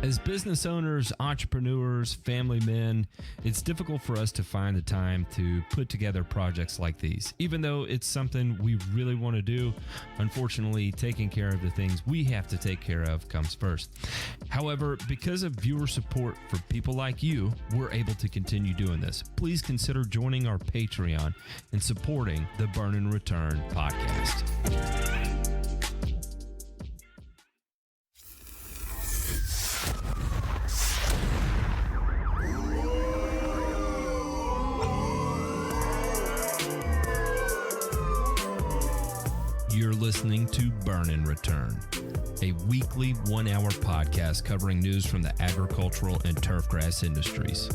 As business owners, entrepreneurs, family men, it's difficult for us to find the time to put together projects like these. Even though it's something we really want to do, unfortunately, taking care of the things we have to take care of comes first. However, because of viewer support for people like you, we're able to continue doing this. Please consider joining our Patreon and supporting the Burn and Return podcast. You're listening to Burn and Return, a weekly 1-hour podcast covering news from the agricultural and turfgrass industries.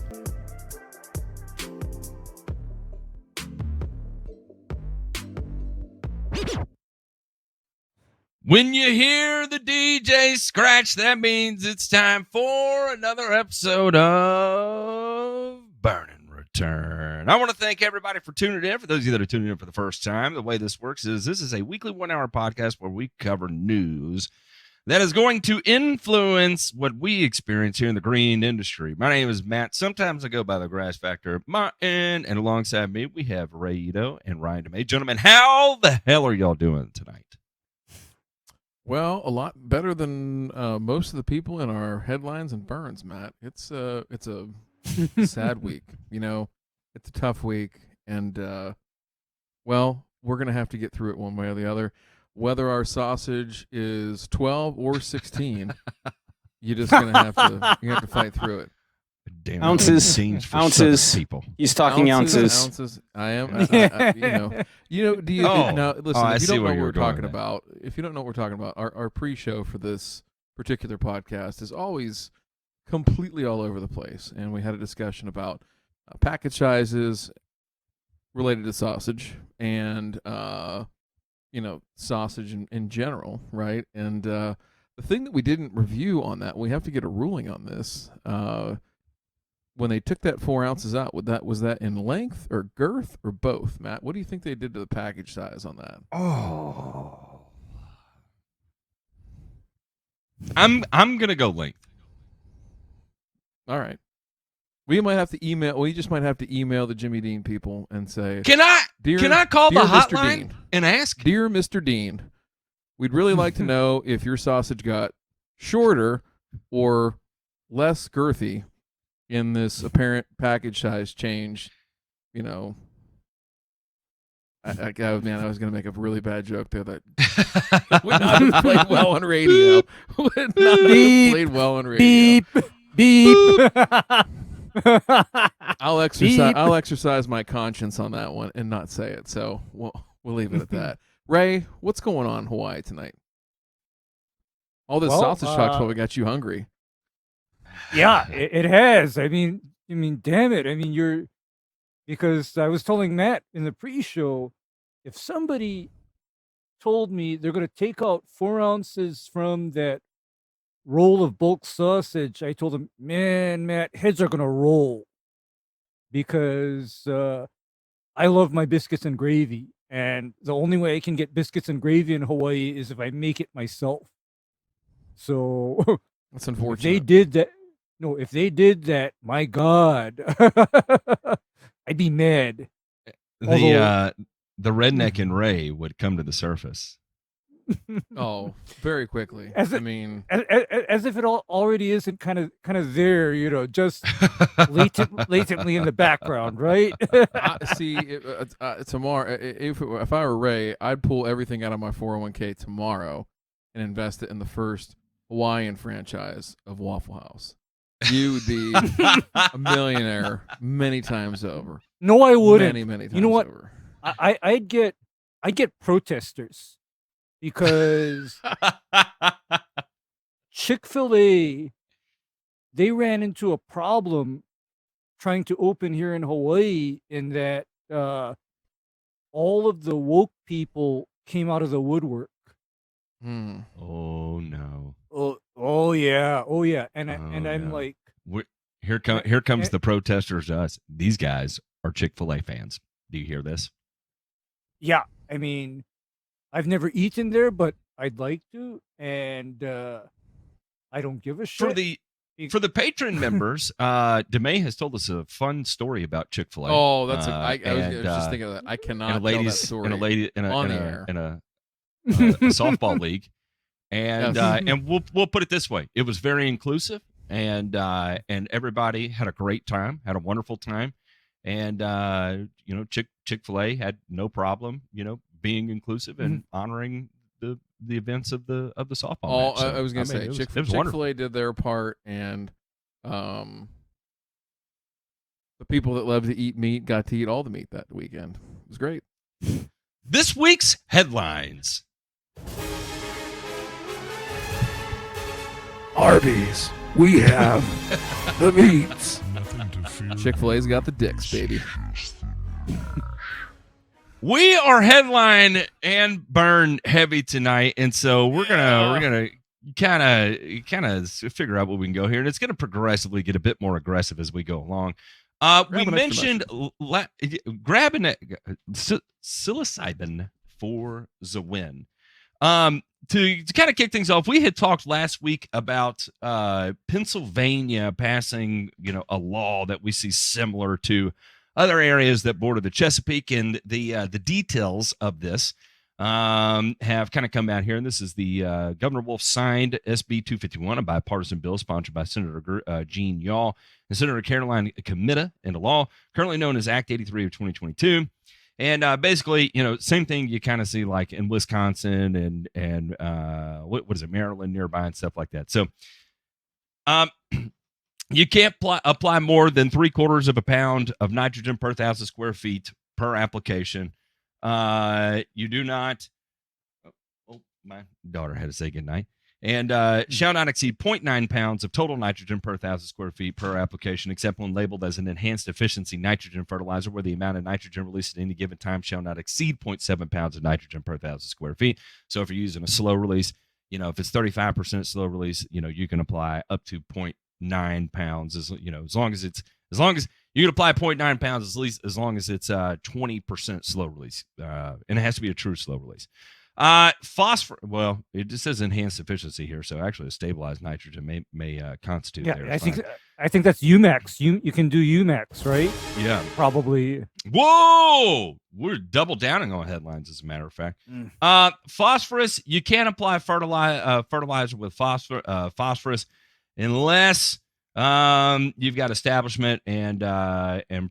When you hear the DJ scratch, that means it's time for another episode of Burn and Return. I want to thank everybody for tuning in. For those of you that are tuning in for the first time, the way this works is this is a weekly 1-hour podcast where we cover news that is going to influence what we experience here in the green industry. My name is Matt. Sometimes I go by the Grass Factor Martin, and alongside me we have Ray Ito and Ryan DeMay. Gentlemen, how the hell are y'all doing tonight? Well, a lot better than most of the people in our headlines and burns, Matt. It's a sad week. You know, it's a tough week, and well, we're gonna have to get through it one way or the other. Whether our sausage is 12 or 16, you're just gonna have to fight through it. Damn, ounces. People. He's talking ounces. Ounces. I am. You know. Do you now listen? If you don't know what we're talking about, our pre-show for this particular podcast is always completely all over the place, and we had a discussion about package sizes related to sausage and sausage in general, right? And the thing that we didn't review on that, we have to get a ruling on this. When they took that 4 ounces out, was that in length or girth or both, Matt? What do you think they did to the package size on that? Oh, I'm gonna go length. All right, we just might have to email the Jimmy Dean people and say, Can I call the hotline and ask? Dear Mr. Dean, we'd really like to know if your sausage got shorter or less girthy in this apparent package size change. You know, I was going to make a really bad joke there that would not have played well on radio. Would not have played well on radio. Beep. I'll exercise my conscience on that one and not say it. So we'll leave it at that. Ray, what's going on in Hawaii tonight? All this sausage talk's probably got you hungry. Yeah, it has. I mean, damn it. Because I was telling Matt in the pre-show, if somebody told me they're going to take out 4 ounces from that roll of bulk sausage, I told them, man, Matt, heads are going to roll. Because I love my biscuits and gravy. And the only way I can get biscuits and gravy in Hawaii is if I make it myself. So that's unfortunate. If they did that, my God, I'd be mad. The redneck and Ray would come to the surface. Oh, very quickly. As if it already isn't kind of there, just latently in the background, right? Tomorrow, if I were Ray, I'd pull everything out of my 401k tomorrow and invest it in the first Hawaiian franchise of Waffle House. You would be a millionaire many times over. No, I wouldn't. Many times you know what? over. I'd get protesters because Chick-fil-A, they ran into a problem trying to open here in Hawaii in that all of the woke people came out of the woodwork. Oh no. Oh yeah. And I'm like, here comes the protesters to us. These guys are Chick-fil-A fans. Do you hear this? Yeah, I mean, I've never eaten there, but I'd like to, and I don't give a shit. For the Patron members, DeMay has told us a fun story about Chick-fil-A. Oh, that's I was just thinking of that. I cannot tell that story in a softball league, and Yes. and we'll put it this way: it was very inclusive, and everybody had a great time, had a wonderful time, and Chick-fil-A had no problem, being inclusive and honoring the events of the softball match. So, I was going to say, Chick-fil-A did their part, and the people that love to eat meat got to eat all the meat that weekend. It was great. This week's headlines. Arby's, we have the meats. Chick-fil-A's got the dicks, baby. We are headline and burn heavy tonight, and so we're gonna kind of figure out what we can go here, and it's gonna progressively get a bit more aggressive as we go along. We mentioned grabbing psilocybin for the win. To kind of kick things off, we had talked last week about Pennsylvania passing, a law that we see similar to other areas that border the Chesapeake, and the details of this have kind of come out here. And this is the Governor Wolf signed SB 251, a bipartisan bill sponsored by Senator Gene Yaw and Senator Caroline Comita into law, currently known as Act 83 of 2022. And basically, same thing you kind of see like in Wisconsin and what is it, Maryland nearby and stuff like that. So you can't apply more than 3/4 of a pound of nitrogen per 1,000 square feet per application. You do not. Oh, my daughter had to say goodnight. And shall not exceed 0.9 pounds of total nitrogen per 1,000 square feet per application, except when labeled as an enhanced efficiency nitrogen fertilizer, where the amount of nitrogen released at any given time shall not exceed 0.7 pounds of nitrogen per 1,000 square feet. So if you're using a slow release, if it's 35% slow release, you can apply up to 0.9 pounds, as long as you can apply 0.9 pounds as long as it's 20% slow release, and it has to be a true slow release. Phosphor. Well, it just says enhanced efficiency here, so actually a stabilized nitrogen may constitute. Yeah, there. I think that's UMAX. You can do UMAX, right? Yeah, probably. Whoa, we're double downing on headlines, as a matter of fact. Phosphorus. You can't apply fertilizer with phosphorus unless you've got establishment and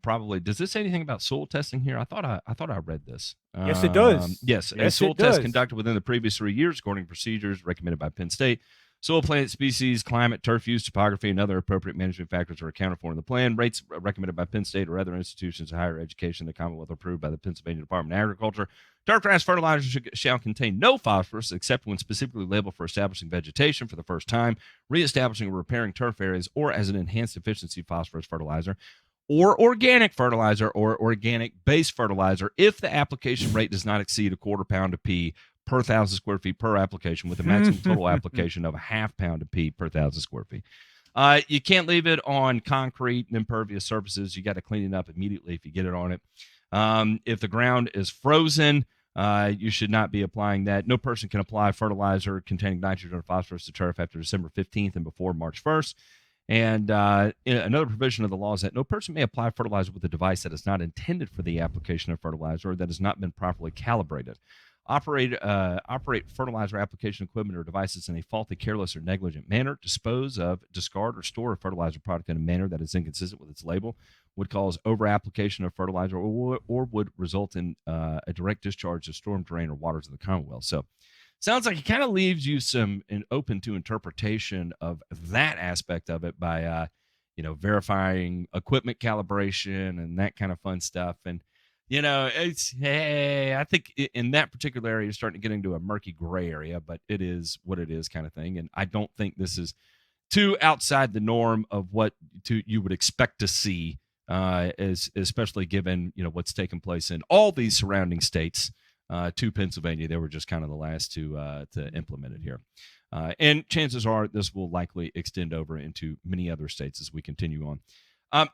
probably, does this say anything about soil testing here? I thought I read this. Yes, it does. Yes, a soil test conducted within the previous 3 years according to procedures recommended by Penn State. Soil, plant species, climate, turf use, topography, and other appropriate management factors are accounted for in the plan. Rates recommended by Penn State or other institutions of higher education in the Commonwealth approved by the Pennsylvania Department of Agriculture. Turfgrass fertilizers shall contain no phosphorus except when specifically labeled for establishing vegetation for the first time, reestablishing or repairing turf areas, or as an enhanced efficiency phosphorus fertilizer, or organic fertilizer or organic base fertilizer if the application rate does not exceed 1/4 pound of P per 1,000 square feet per application, with a maximum total application of 1/2 pound of P per 1,000 square feet. You can't leave it on concrete and impervious surfaces. You got to clean it up immediately if you get it on it. If the ground is frozen, you should not be applying that. No person can apply fertilizer containing nitrogen or phosphorus to turf after December 15th and before March 1st. And another provision of the law is that no person may apply fertilizer with a device that is not intended for the application of fertilizer or that has not been properly calibrated. Operate fertilizer application equipment or devices in a faulty, careless, or negligent manner. Dispose of, discard, or store a fertilizer product in a manner that is inconsistent with its label would cause over-application of fertilizer or would result in a direct discharge of storm drain or waters of the Commonwealth. So sounds like it kind of leaves you open to interpretation of that aspect of it by, verifying equipment calibration and that kind of fun stuff. And, I think in that particular area, you're starting to get into a murky gray area, but it is what it is kind of thing. And I don't think this is too outside the norm of what you would expect to see, especially given, what's taken place in all these surrounding states to Pennsylvania. They were just kind of the last to implement it here. And chances are this will likely extend over into many other states as we continue on.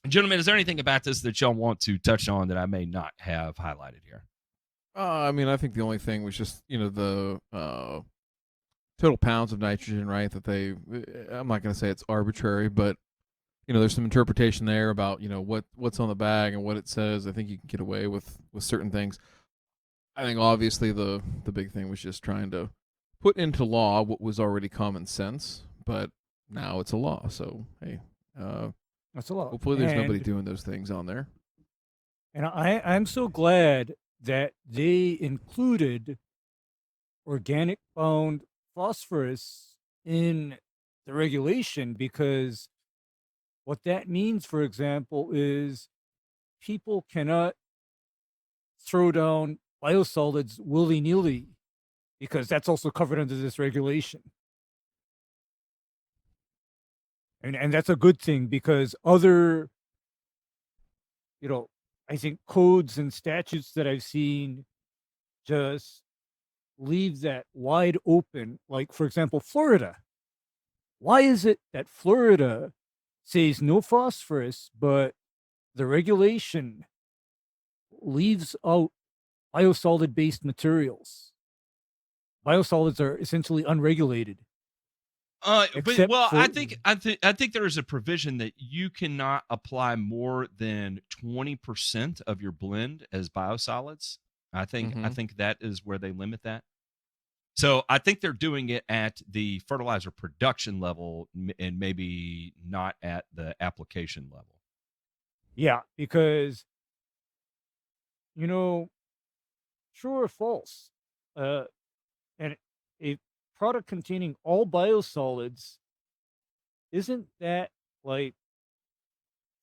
Gentlemen, is there anything about this that y'all want to touch on that I may not have highlighted here? I think the only thing was just, the total pounds of nitrogen, right? That they, I'm not going to say it's arbitrary, but there's some interpretation there about what's on the bag and what it says. I think you can get away with certain things. I think obviously the big thing was just trying to put into law what was already common sense, but now it's a law. So hey, That's a lot. hopefully there's nobody doing those things on there. And I'm so glad that they included organic bound phosphorus in the regulation, because what that means, for example, is people cannot throw down biosolids willy-nilly, because that's also covered under this regulation. And that's a good thing, because other, I think codes and statutes that I've seen just leave that wide open. Like, for example, Florida. Why is it that Florida says no phosphorus, but the regulation leaves out biosolid-based materials? Biosolids are essentially unregulated. I think there is a provision that you cannot apply more than 20% of your blend as biosolids. I think that is where they limit that. So I think they're doing it at the fertilizer production level and maybe not at the application level. Yeah, because true or false, and a product containing all biosolids, isn't that like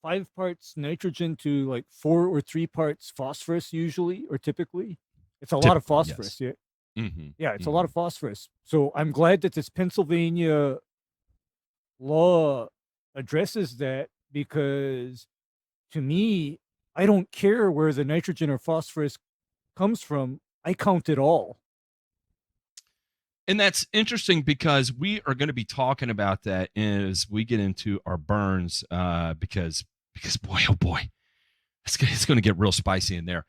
5 parts nitrogen to like 4 or 3 parts phosphorus usually, or typically? It's a lot of phosphorus. Yes. Yeah. Yeah, it's a lot of phosphorus. So I'm glad that this Pennsylvania law addresses that, because to me, I don't care where the nitrogen or phosphorus comes from. I count it all. And that's interesting, because we are going to be talking about that as we get into our burns, because boy, oh boy, it's going to get real spicy in there.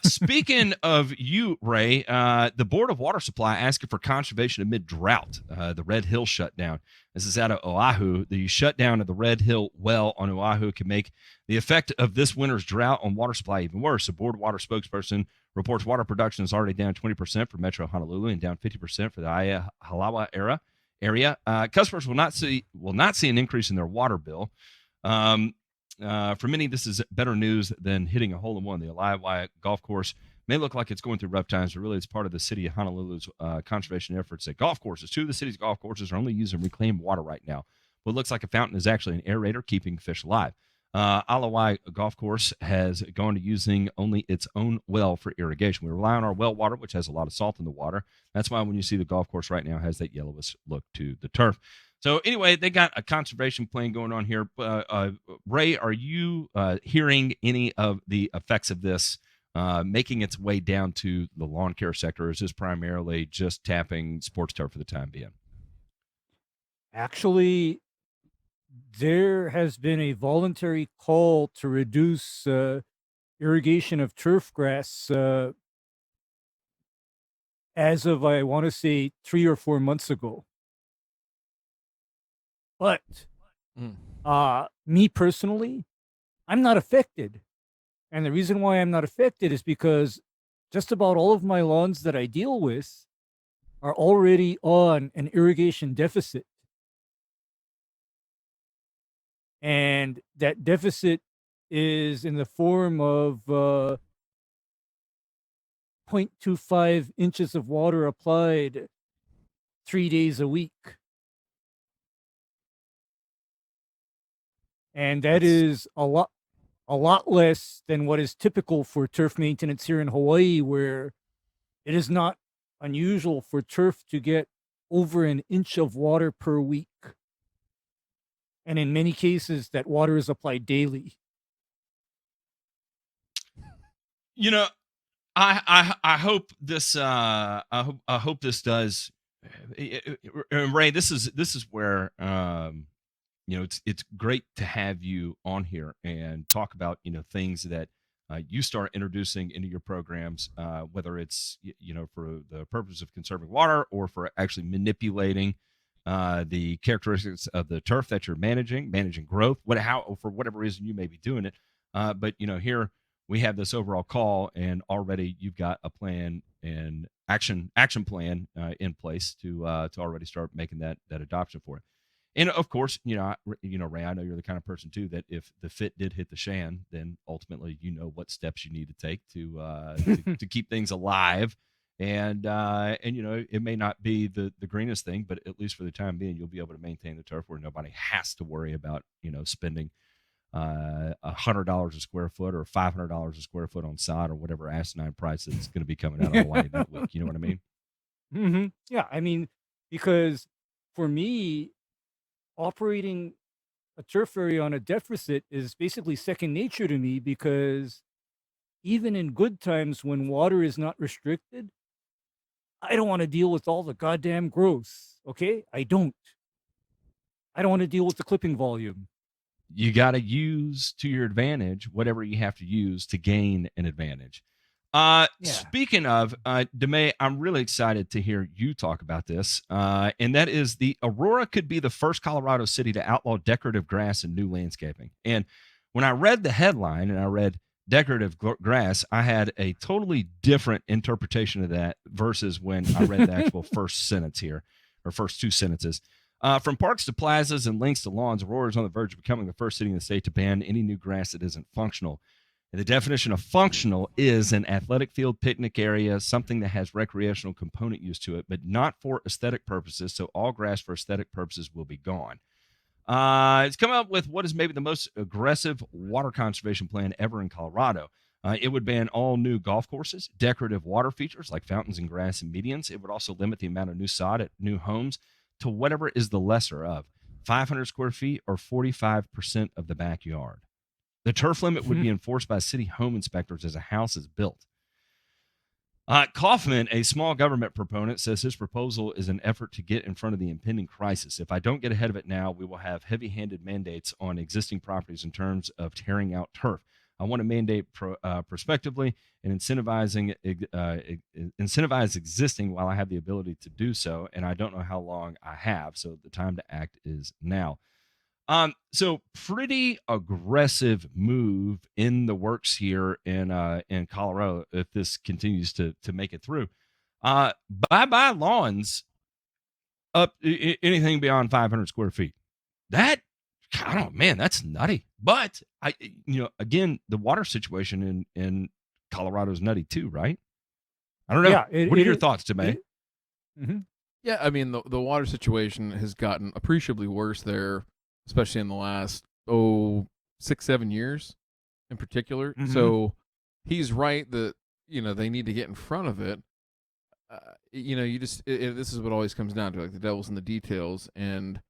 Speaking of you, Ray, the Board of Water Supply asking for conservation amid drought. The Red Hill shutdown. This is out of Oahu. The shutdown of the Red Hill well on Oahu can make the effect of this winter's drought on water supply even worse. The Board Water spokesperson reports water production is already down 20% for Metro Honolulu and down 50% for the Halawa area. Customers will not see an increase in their water bill. For many, this is better news than hitting a hole-in-one. The Aliawai golf course may look like it's going through rough times, but really it's part of the city of Honolulu's conservation efforts. At golf courses, 2 of the city's golf courses are only using reclaimed water right now. What looks like a fountain is actually an aerator keeping fish alive. Aliawai golf course has gone to using only its own well for irrigation. We rely on our well water, which has a lot of salt in the water. That's why when you see the golf course right now, it has that yellowish look to the turf. So anyway, they got a conservation plan going on here. Ray, are you hearing any of the effects of this making its way down to the lawn care sector, or is this primarily just tapping sports turf for the time being? Actually, there has been a voluntary call to reduce irrigation of turfgrass as of, I want to say, 3 or 4 months ago. But me personally, I'm not affected. And the reason why I'm not affected is because just about all of my lawns that I deal with are already on an irrigation deficit. And that deficit is in the form of 0.25 inches of water applied 3 days a week. And that is a lot less than what is typical for turf maintenance here in Hawaii, where it is not unusual for turf to get over an inch of water per week. And in many cases, that water is applied daily. I hope this. I hope this does. Ray, this is where it's great to have you on here and talk about things that you start introducing into your programs, whether it's for the purpose of conserving water or for actually manipulating the characteristics of the turf that you're managing growth, for whatever reason you may be doing it. But here we have this overall call, and already you've got a plan and action plan in place to already start making that adoption for it. And of course, Ray, I know you're the kind of person too that if the fit did hit the shan, then ultimately what steps you need to take to keep things alive. And it may not be the greenest thing, but at least for the time being, you'll be able to maintain the turf where nobody has to worry about spending $100 a square foot or $500 a square foot on sod or whatever asinine price that's going to be coming out of Hawaii that week. You know what I mean? Mm-hmm. Yeah, I mean, because for me, operating a turf area on a deficit is basically second nature to me, because even in good times when water is not restricted, I don't want to deal with all the goddamn growth. Okay? I don't want to deal with the clipping volume. You got to use to your advantage whatever you have to use to gain an advantage. Speaking of, DeMay, I'm really excited to hear you talk about this. And that is the Aurora could be the first Colorado city to outlaw decorative grass and new landscaping. And when I read the headline and I read decorative grass, I had a totally different interpretation of that versus when I read the actual first sentence here, or first two sentences. From parks to plazas and links to lawns, Aurora is on the verge of becoming the first city in the state to ban any new grass that isn't functional. And the definition of functional is an athletic field, picnic area, something that has recreational component use to it, but not for aesthetic purposes. So all grass for aesthetic purposes will be gone. It's come up with what is maybe the most aggressive water conservation plan ever in Colorado. It would ban all new golf courses, decorative water features like fountains and grass and medians. It would also limit the amount of new sod at new homes to whatever is the lesser of 500 square feet or 45% of the backyard. The turf limit would be enforced by city home inspectors as a house is built. Kaufman, a small government proponent, says his proposal is an effort to get in front of the impending crisis. If I don't get ahead of it now, we will have heavy-handed mandates on existing properties in terms of tearing out turf. I want to mandate prospectively and incentivize existing while I have the ability to do so, and I don't know how long I have, so the time to act is now. So pretty aggressive move in the works here in Colorado if this continues to make it through. Bye-bye lawns up anything beyond 500 square feet. That, I don't know, man, that's nutty. But again, the water situation in Colorado is nutty too, right? I don't know. Yeah, what are your thoughts, DeMay? Yeah, I mean the water situation has gotten appreciably worse there, especially in the last 6-7 years in particular. So he's right that they need to get in front of it. This is what always comes down to, like, the devil's in the details, and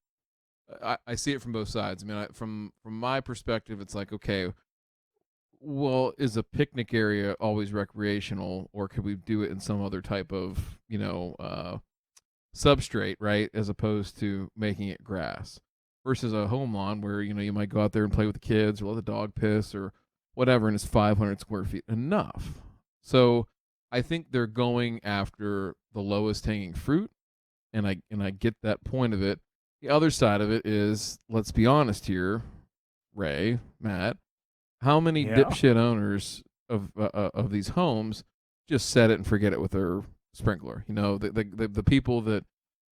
I see it from both sides. I mean, from my perspective, it's like, okay, well, is a picnic area always recreational, or could we do it in some other type of substrate, right, as opposed to making it grass? Versus a home lawn where, you might go out there and play with the kids or let the dog piss or whatever, and it's 500 square feet enough. So I think they're going after the lowest hanging fruit, and I get that point of it. The other side of it is, let's be honest here, Ray, Matt, how many dipshit owners of these homes just set it and forget it with their sprinkler? The people that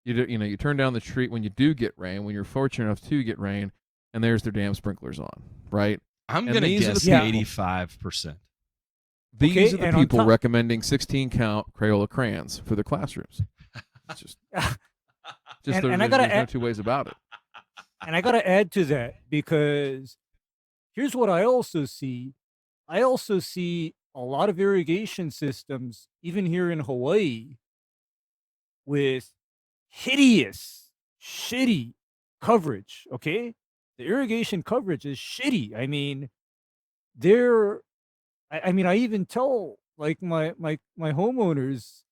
you turn down the street when you do get rain, when you're fortunate enough to get rain, and there's their damn sprinklers on, right? I'm going to guess 85%. These are the people recommending 16-count Crayola crayons for their classrooms. It's just there's no two ways about it. And I got to add to that, because here's what I also see. I also see a lot of irrigation systems, even here in Hawaii, with hideous, shitty coverage. Okay, the irrigation coverage is shitty. I mean, I even tell, like, my homeowners,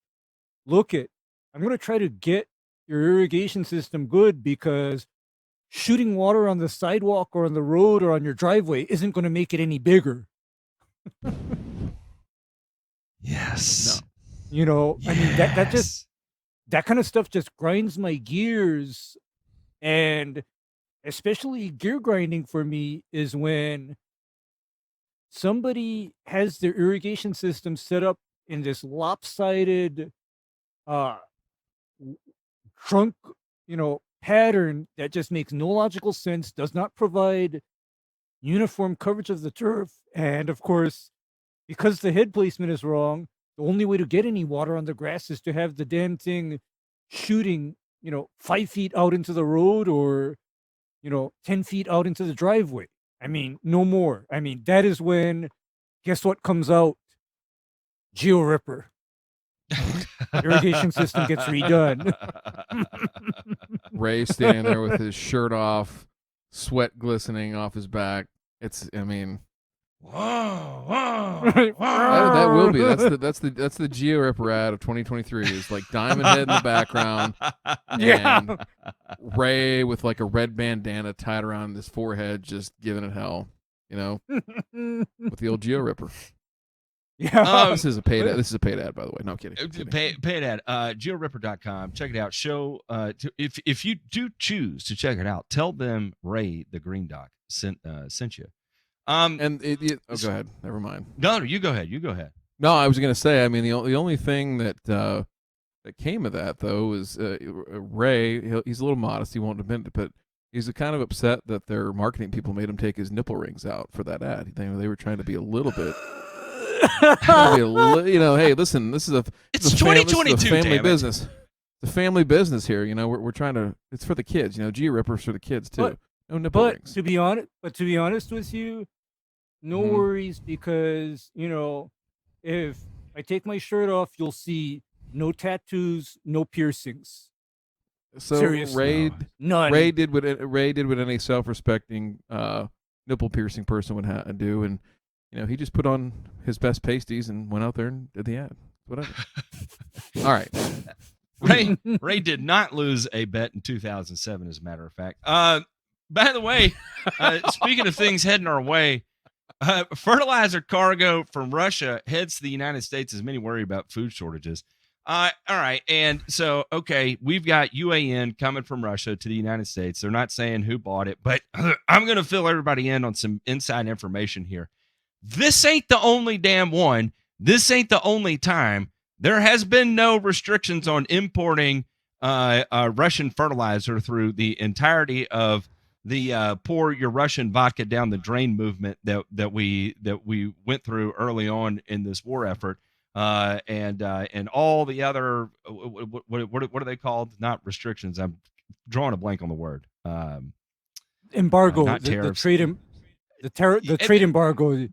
I'm going to try to get your irrigation system good, because shooting water on the sidewalk or on the road or on your driveway isn't going to make it any bigger. Yes. No. You know, I mean that Yes. just that kind of stuff just grinds my gears, and especially gear grinding for me is when somebody has their irrigation system set up in this lopsided uh w- trunk, pattern that just makes no logical sense, does not provide uniform coverage of the turf, and of course, because the head placement is wrong, the only way to get any water on the grass is to have the damn thing shooting, 5 feet out into the road, or 10 feet out into the driveway. I mean, no more. I mean, that is when, guess what comes out? Geo Ripper. Irrigation system gets redone. Ray standing there with his shirt off, sweat glistening off his back. I mean, Whoa. that will be. That's the Geo Ripper ad of 2023. Is like Diamond Head in the background, Yeah. and Ray with like a red bandana tied around his forehead, just giving it hell. With the old Geo Ripper. Yeah. This is a paid ad. This is a paid ad, by the way. No, I'm kidding. Paid ad. GeoRipper.com. Check it out. If you do choose to check it out, tell them Ray the Green Doc sent you. Go ahead. Never mind. No, you go ahead. You go ahead. No, I was gonna say. I mean, the only thing that came of that though is Ray. He's a little modest. He won't admit it, but he's kind of upset that their marketing people made him take his nipple rings out for that ad. They were trying to be a little bit. Hey, listen, this is a 2022 family damn business. It's a family business here. We're trying to. It's for the kids. Geo Rippers for the kids too. No nipple But rings. to be honest with you, no Mhm. worries, because if I take my shirt off, you'll see no tattoos, no piercings, So seriously. none. Ray did what any self-respecting nipple piercing person would do, and he just put on his best pasties and went out there and did the ad. Whatever. All right. Ray did not lose a bet in 2007, as a matter of fact. By the way, speaking of things heading our way, fertilizer cargo from Russia heads to the United States as many worry about food shortages. All right. And so, okay, we've got UAN coming from Russia to the United States. They're not saying who bought it, but I'm going to fill everybody in on some inside information here. This ain't the only damn one. This ain't the only time. There has been no restrictions on importing Russian fertilizer through the entirety of the pour your Russian vodka down the drain movement that we went through early on in this war effort, and all the other what are they called? Not restrictions. I'm drawing a blank on the word. Embargo. Not The tariffs. trade embargo.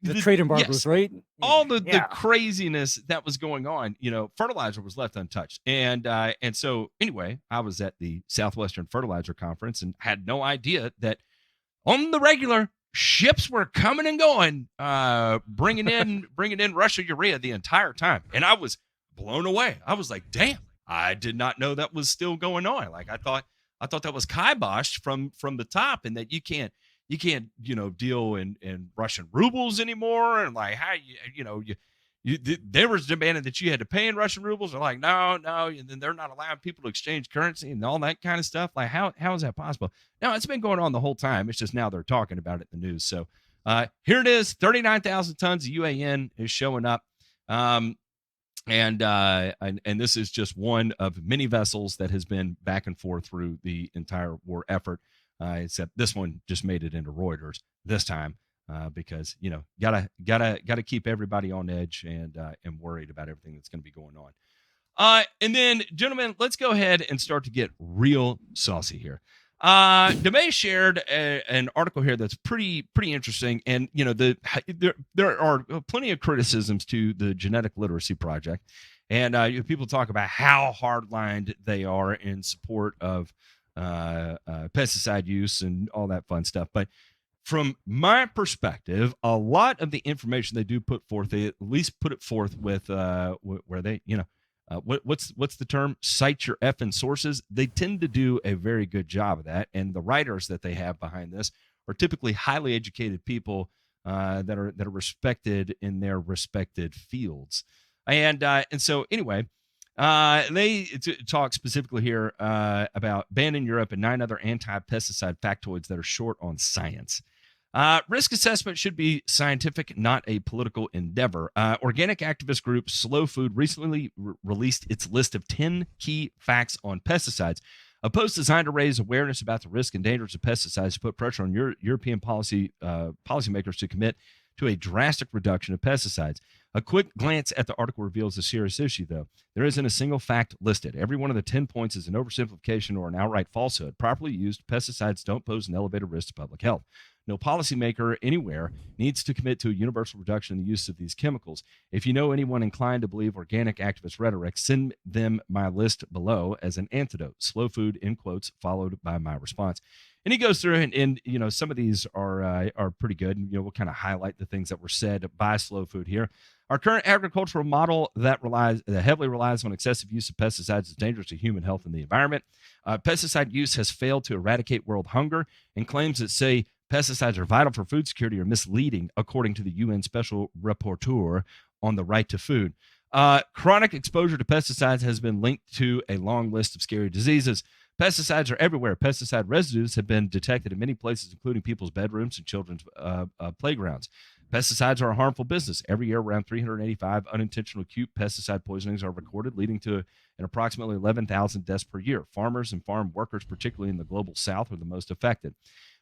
The trade embargoes, yes. right? All the craziness that was going on, fertilizer was left untouched. And so anyway, I was at the Southwestern Fertilizer Conference and had no idea that on the regular, ships were coming and going, bringing in Russia urea the entire time. And I was blown away. I was like, damn, I did not know that was still going on. Like I thought that was kiboshed from the top, and that you can't deal in Russian rubles anymore, and like how they were demanding that you had to pay in Russian rubles. They're like, no, and then they're not allowing people to exchange currency and all that kind of stuff. Like how is that possible? Now it's been going on the whole time. It's just now they're talking about it in the news. So here it is: 39,000 tons of UAN is showing up. And this is just one of many vessels that has been back and forth through the entire war effort. Except this one just made it into Reuters this time, because gotta keep everybody on edge and worried about everything that's going to be going on. And then, gentlemen, let's go ahead and start to get real saucy here. DeMay shared an article here that's pretty interesting, and there are plenty of criticisms to the Genetic Literacy Project, and people talk about how hardlined they are in support of pesticide use and all that fun stuff. But from my perspective, a lot of the information they do put forth, they at least put it forth with where they, what's the term? Cite your effing sources. They tend to do a very good job of that. And the writers that they have behind this are typically highly educated people that are respected in their respected fields. And so anyway, they talk specifically here about banned in Europe and 9 other anti-pesticide factoids that are short on science. Risk assessment should be scientific, not a political endeavor. Organic activist group Slow Food recently released its list of 10 key facts on pesticides. A post designed to raise awareness about the risk and dangers of pesticides to put pressure on European policymakers to commit to a drastic reduction of pesticides. A quick glance at the article reveals a serious issue, though. There isn't a single fact listed. Every one of the 10 points is an oversimplification or an outright falsehood. Properly used, pesticides don't pose an elevated risk to public health. No policymaker anywhere needs to commit to a universal reduction in the use of these chemicals. If you know anyone inclined to believe organic activist rhetoric, send them my list below as an antidote. Slow Food, in quotes, followed by my response. And he goes through and you know, some of these are pretty good. You know, we'll kind of highlight the things that were said by Slow Food here. Our current agricultural model that heavily relies on excessive use of pesticides is dangerous to human health and the environment. Pesticide use has failed to eradicate world hunger, and claims that say pesticides are vital for food security are misleading, according to the UN Special Rapporteur on the Right to Food. Chronic exposure to pesticides has been linked to a long list of scary diseases. Pesticides are everywhere. Pesticide residues have been detected in many places, including people's bedrooms and children's playgrounds. Pesticides are a harmful business. Every year, around 385 unintentional acute pesticide poisonings are recorded, leading to an approximately 11,000 deaths per year. Farmers and farm workers, particularly in the global south, are the most affected.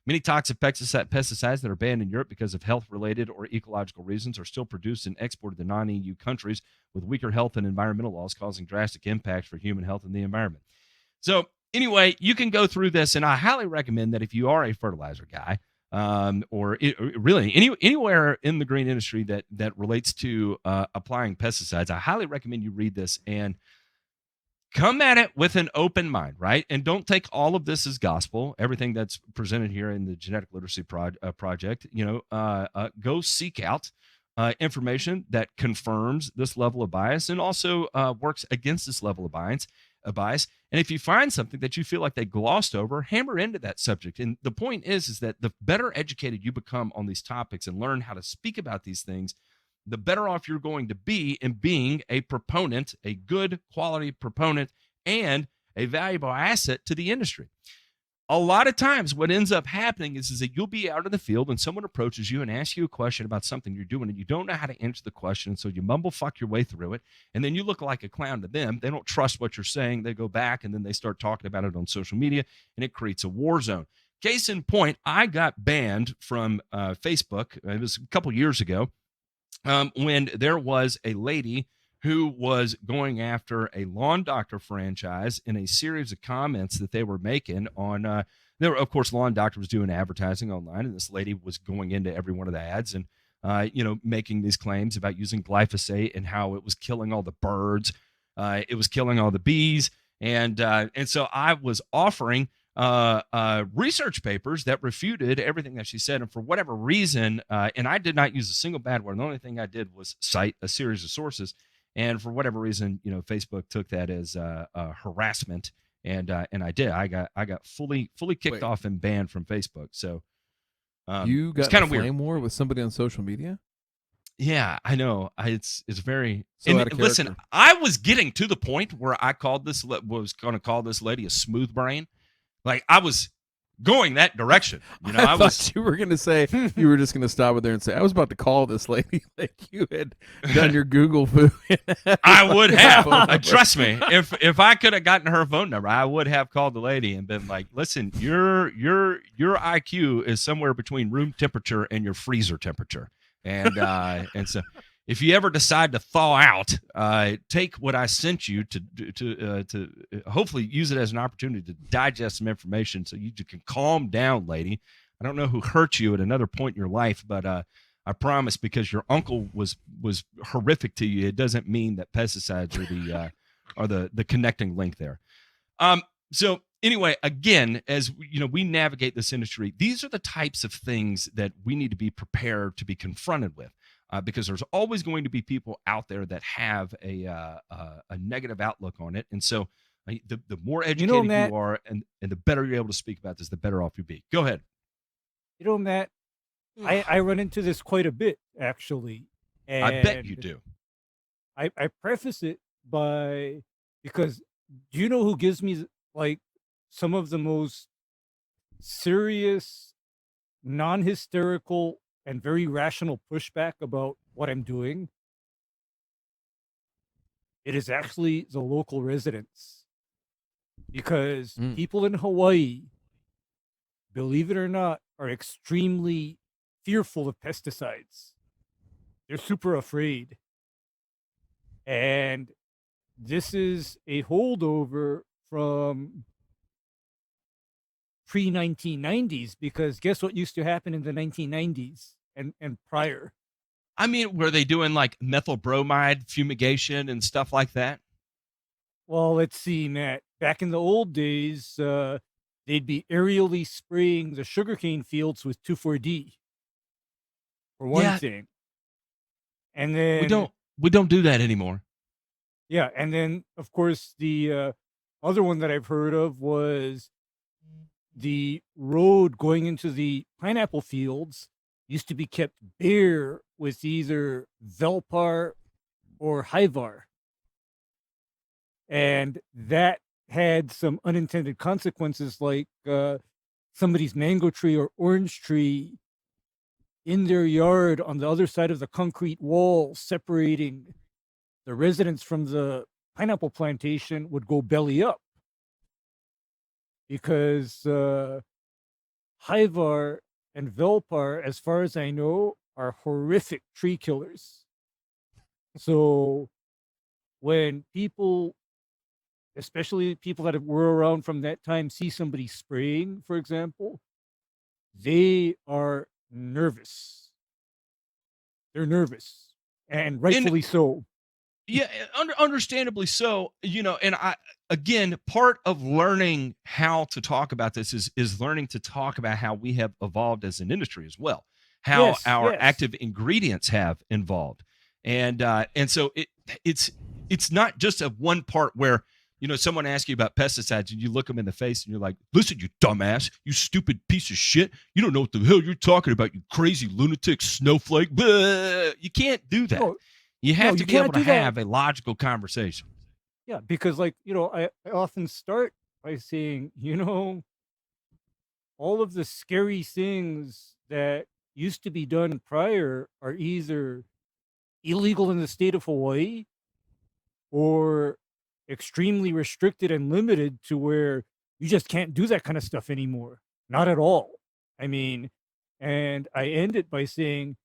Many toxic pesticides that are banned in Europe because of health-related or ecological reasons are still produced and exported to non-EU countries with weaker health and environmental laws, causing drastic impacts for human health and the environment. So anyway, you can go through this, and I highly recommend that if you are a fertilizer guy, really anywhere in the green industry that relates to applying pesticides, I highly recommend you read this and come at it with an open mind, right? And don't take all of this as gospel. Everything that's presented here in the Genetic Literacy Project, go seek out information that confirms this level of bias and also works against this level of bias. And if you find something that you feel like they glossed over, hammer into that subject. And the point is that the better educated you become on these topics and learn how to speak about these things, the better off you're going to be in being a proponent, a good quality proponent, and a valuable asset to the industry. A lot of times what ends up happening is that you'll be out in the field and someone approaches you and asks you a question about something you're doing and you don't know how to answer the question, so you mumblefuck your way through it, and then you look like a clown to them. They don't trust what you're saying. They go back and then they start talking about it on social media, and it creates a war zone. Case in point, I got banned from Facebook. It was a couple years ago when there was a lady who was going after a lawn doctor franchise in a series of comments that they were making on there were, of course, Lawn Doctor was doing advertising online, and this lady was going into every one of the ads and making these claims about using glyphosate and how it was killing all the birds, it was killing all the bees, and so I was offering research papers that refuted everything that she said, and for whatever reason, and I did not use a single bad word. The only thing I did was cite a series of sources. And for whatever reason, Facebook took that as harassment, and I did. I got fully kicked off and banned from Facebook. So you got kind a of weird flame war with somebody on social media? Yeah, I know. It's very. So and out of listen, character. I was getting to the point where I was going to call this lady a smooth brain. Like I was going that direction. I thought you were going to say you were just going to stop it there and say, I was about to call this lady like you had done your Google foo. I would have. Trust me, if I could have gotten her phone number, I would have called the lady and been like, "Listen, your IQ is somewhere between room temperature and your freezer temperature, and so if you ever decide to thaw out, take what I sent you to hopefully use it as an opportunity to digest some information so you can calm down, lady. I don't know who hurt you at another point in your life, but I promise, because your uncle was horrific to you, it doesn't mean that pesticides are the connecting link there. So anyway, again, as we navigate this industry, these are the types of things that we need to be prepared to be confronted with. Because there's always going to be people out there that have a negative outlook on it. And so the more educated Matt, you are and the better you're able to speak about this, the better off you'll be. Go ahead. Matt, I run into this quite a bit, actually. And I bet you do. I preface it by, because do you know who gives me like some of the most serious, non-hysterical, and very rational pushback about what I'm doing? It is actually the local residents. Because people in Hawaii, believe it or not, are extremely fearful of pesticides. They're super afraid. And this is a holdover from pre-1990s, because guess what used to happen in the 1990s and prior? I mean, were they doing like methyl bromide fumigation and stuff like that? Well, let's see, Matt. Back in the old days, they'd be aerially spraying the sugarcane fields with 2,4-D, for one thing. And then we don't do that anymore. Yeah, and then of course the other one that I've heard of was the road going into the pineapple fields used to be kept bare with either Velpar or Hyvar. And that had some unintended consequences, like somebody's mango tree or orange tree in their yard on the other side of the concrete wall separating the residents from the pineapple plantation would go belly up, because Hyvar and Velpar, as far as I know, are horrific tree killers. So when people, especially people that were around from that time, see somebody spraying, for example, they are nervous. They're nervous, and rightfully so. Yeah, understandably so. You know, and again, part of learning how to talk about this is learning to talk about how we have evolved as an industry as well, how our active ingredients have evolved, and so it's not just a one part where, you know, someone asks you about pesticides and you look them in the face and you're like, listen, you dumbass, you stupid piece of shit. You don't know what the hell you're talking about, you crazy lunatic snowflake. Blah. You can't do that. No, you have to be able to have a logical conversation. Yeah, because like, you know, I often start by saying, you know, all of the scary things that used to be done prior are either illegal in the state of Hawaii or extremely restricted and limited to where you just can't do that kind of stuff anymore. Not at all. I mean, and I end it by saying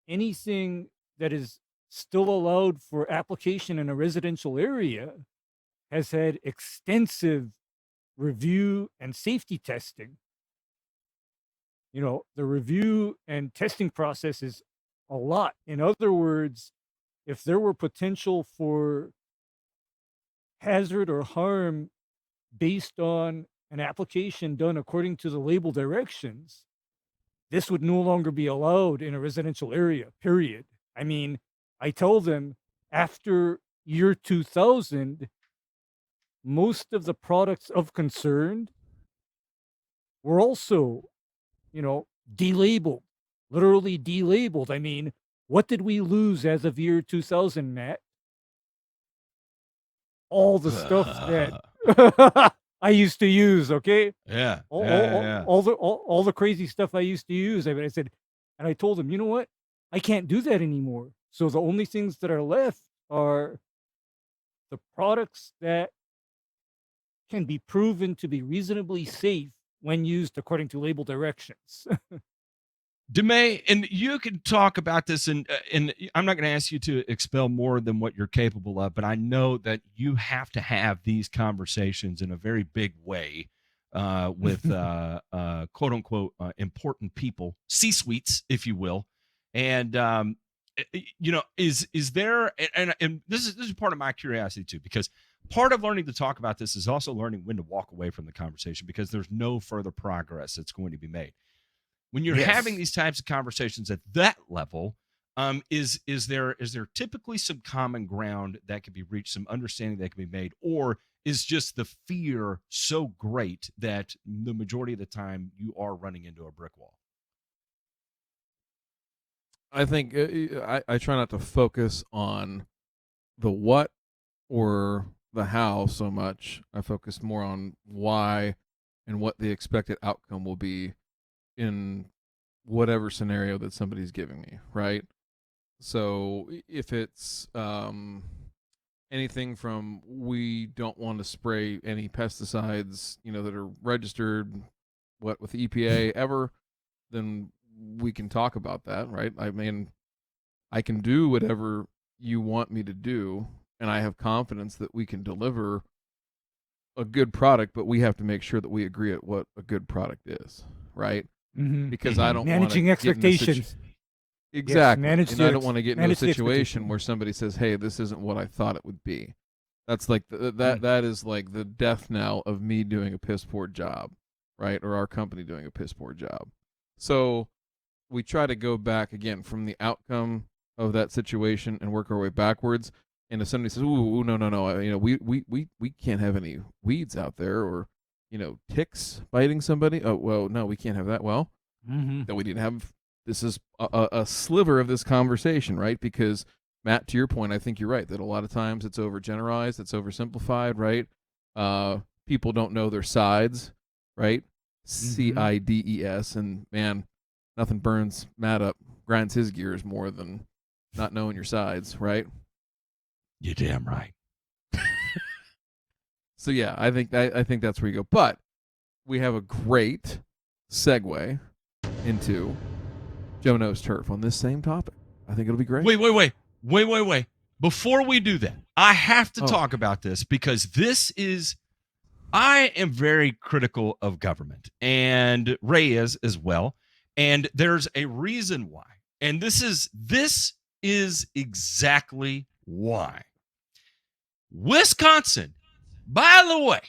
anything that is still allowed for application in a residential area has had extensive review and safety testing. You know, the review and testing process is a lot. In other words, if there were potential for hazard or harm based on an application done according to the label directions, this would no longer be allowed in a residential area, period. I mean, I tell them after year 2000, most of the products of concern were also, you know, delabeled, literally delabeled. I mean, what did we lose as of year 2000, Matt? All the stuff that I used to use, okay? Yeah. All the crazy stuff I used to use. I mean, I said, and I told him, you know what? I can't do that anymore. So the only things that are left are the products that can be proven to be reasonably safe when used according to label directions. DeMay, and you can talk about this, and I'm not going to ask you to expel more than what you're capable of, but I know that you have to have these conversations in a very big way with quote unquote important people, C-suites, if you will. And you know, is there, and this is part of my curiosity too, because part of learning to talk about this is also learning when to walk away from the conversation, because there's no further progress that's going to be made. When you're having these types of conversations at that level, is there typically some common ground that can be reached, some understanding that can be made, or is just the fear so great that the majority of the time you are running into a brick wall? I think I try not to focus on the what or the how so much. I focus more on why and what the expected outcome will be in whatever scenario that somebody's giving me, right? So if it's anything from we don't want to spray any pesticides, that are registered with the EPA ever, then we can talk about that, right? I mean, I can do whatever you want me to do, and I have confidence that we can deliver a good product, but we have to make sure that we agree at what a good product is, right? Because I don't managing expectations. Exactly. Yes, and I don't want to get into a situation where somebody says, "Hey, this isn't what I thought it would be." That's like that is like the death knell of me doing a piss poor job, right? Or our company doing a piss poor job. So we try to go back again from the outcome of that situation and work our way backwards. And if somebody says, "Ooh, no, we can't have any weeds out there, or ticks biting somebody," oh well, no, we can't have that. Well, then we need to have. This is a sliver of this conversation, right? Because, Matt, to your point, I think you're right that a lot of times it's overgeneralized, it's oversimplified, right? People don't know their sides, right? CIDES, and man, nothing burns Matt up, grinds his gears more than not knowing your sides, right? You're damn right. So yeah, I think that's where you go. But we have a great segue into Joe Knows Turf on this same topic. I think it'll be great. Wait. Before we do that, I have to talk about this because I am very critical of government and Nreyes as well. And there's a reason why. And this is exactly why. Wisconsin, by the way,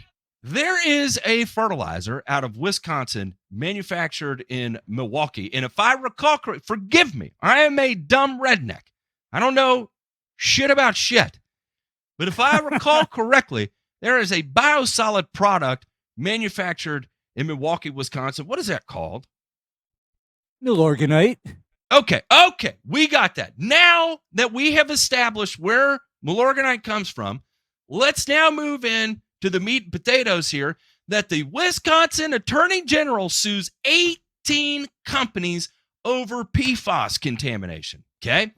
there is a fertilizer out of Wisconsin manufactured in Milwaukee. And if I recall correctly, forgive me, I am a dumb redneck. I don't know shit about shit. But if I recall correctly, there is a biosolid product manufactured in Milwaukee, Wisconsin. What is that called? Milorganite. Okay. We got that. Now that we have established where Milorganite comes from, let's now move in to the meat and potatoes here, that the Wisconsin Attorney General sues 18 companies over PFAS contamination. Okay?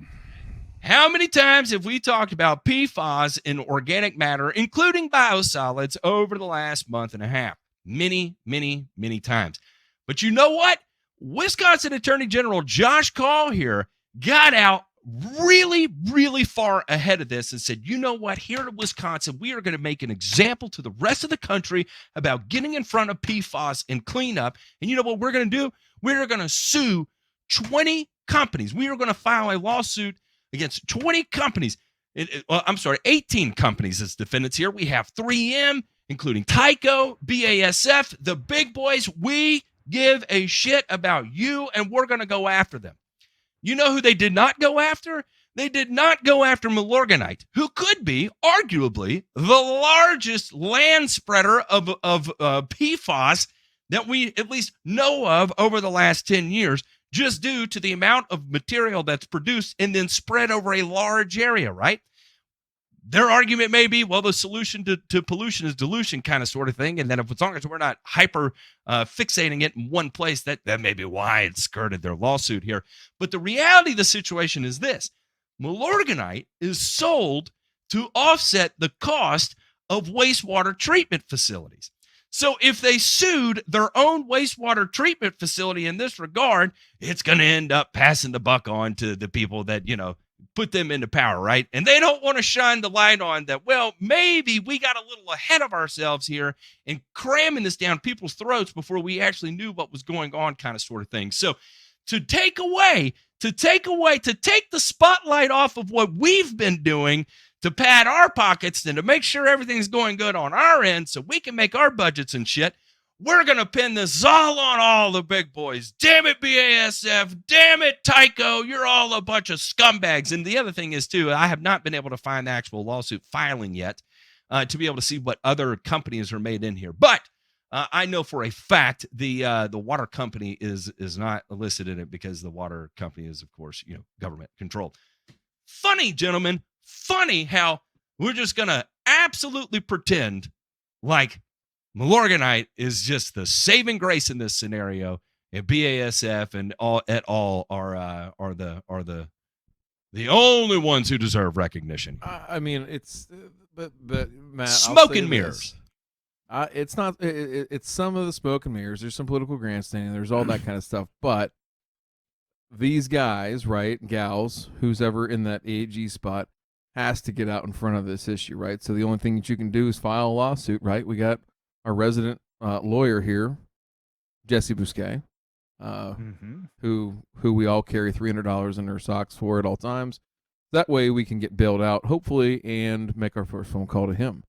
How many times have we talked about PFAS in organic matter, including biosolids, over the last month and a half? Many, many, many times. But you know what? Wisconsin Attorney General Josh Call here got out really, really far ahead of this and said, you know what, here in Wisconsin, we are going to make an example to the rest of the country about getting in front of PFAS and cleanup. And you know what we're going to do? We're going to sue 20 companies. We are going to file a lawsuit against 20 companies. 18 companies as defendants here. We have 3M, including Tyco, BASF, the big boys. We give a shit about you, and we're going to go after them. You know who they did not go after? They did not go after Milorganite, who could be, arguably, the largest land spreader of PFAS that we at least know of over the last 10 years, just due to the amount of material that's produced and then spread over a large area, right? Their argument may be, well, the solution to pollution is dilution kind of sort of thing. And then as long as we're not hyper fixating it in one place, that may be why it skirted their lawsuit here. But the reality of the situation is this. Milorganite is sold to offset the cost of wastewater treatment facilities. So if they sued their own wastewater treatment facility in this regard, it's going to end up passing the buck on to the people that, put them into power, right? And they don't want to shine the light on that, well, maybe we got a little ahead of ourselves here and cramming this down people's throats before we actually knew what was going on, kind of sort of thing. So to take the spotlight off of what we've been doing to pad our pockets and to make sure everything's going good on our end so we can make our budgets and shit, we're going to pin this all on all the big boys. Damn it, BASF. Damn it, Tyco. You're all a bunch of scumbags. And the other thing is, too, I have not been able to find the actual lawsuit filing yet to be able to see what other companies are made in here. But I know for a fact the water company is not listed in it because the water company is, of course, government controlled. Funny, gentlemen, funny how we're just gonna absolutely pretend like Milorganite is just the saving grace in this scenario, and BASF and all are the only ones who deserve recognition. I mean, it's but Matt, Smoke and mirrors. It's not. It's some of the smoke and mirrors. There's some political grandstanding. There's all that kind of stuff. But these guys, right, gals, who's ever in that AG spot, has to get out in front of this issue, right? So the only thing that you can do is file a lawsuit, right? We got our resident lawyer here, Jesse Bousquet, who we all carry $300 in our socks for at all times. That way we can get bailed out, hopefully, and make our first phone call to him.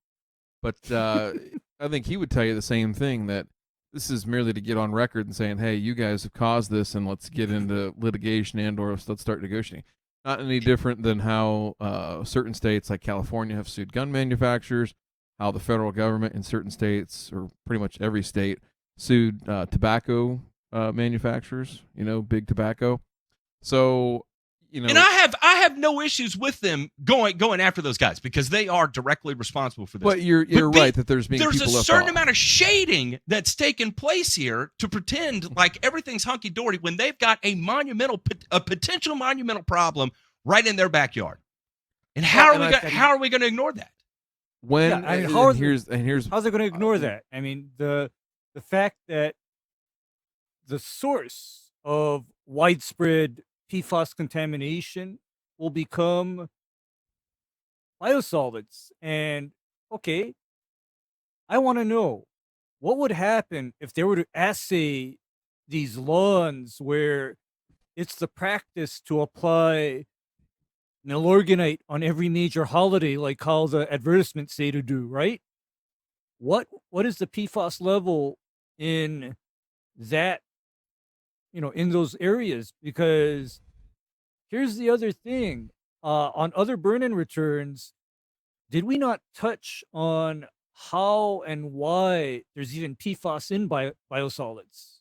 But I think he would tell you the same thing, that this is merely to get on record and saying, hey, you guys have caused this, and let's get into litigation and or let's start negotiating. Not any different than how certain states like California have sued gun manufacturers, how the federal government in certain states, or pretty much every state, sued tobacco manufacturers, big tobacco. So, and I have no issues with them going after those guys because they are directly responsible for this. But you're right that there's a certain amount of shading that's taken place here to pretend like everything's hunky dory when they've got a potential monumental problem right in their backyard. And how are we going to ignore that? How's it going to ignore that? I mean, the fact that the source of widespread PFAS contamination will become biosolids. And okay, I want to know what would happen if they were to assay these lawns where it's the practice to apply Milorganite on every major holiday, like how the advertisements say to do, right? What is the PFAS level in that, in those areas? Because here's the other thing. On other burn-in returns, did we not touch on how and why there's even PFAS in biosolids?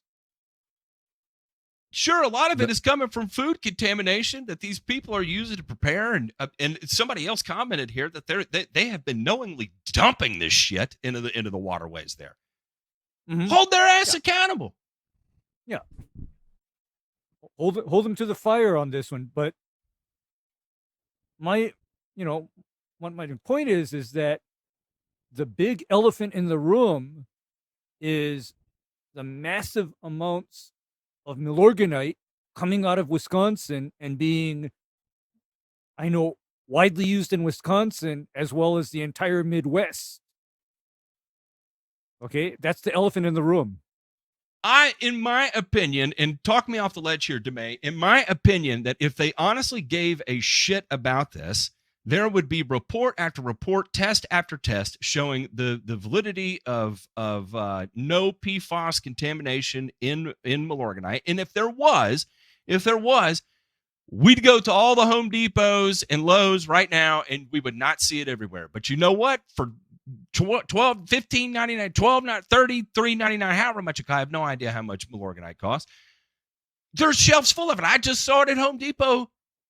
Sure, a lot of it is coming from food contamination that these people are using to prepare, and somebody else commented here that they have been knowingly dumping this shit into the waterways there. Mm-hmm. Hold their ass accountable. Yeah, hold them to the fire on this one. But my point is that the big elephant in the room is the massive amounts of Milorganite coming out of Wisconsin and being, widely used in Wisconsin as well as the entire Midwest. Okay, that's the elephant in the room. In my opinion, and talk me off the ledge here, DeMay, in my opinion, that if they honestly gave a shit about this, there would be report after report, test after test, showing the validity of no PFAS contamination in Milorganite. And if there was, we'd go to all the Home Depots and Lowe's right now, and we would not see it everywhere. But you know what? For $12, $15.99, $12, $33.99, however much I have no idea how much Milorganite costs. There's shelves full of it. I just saw it at Home Depot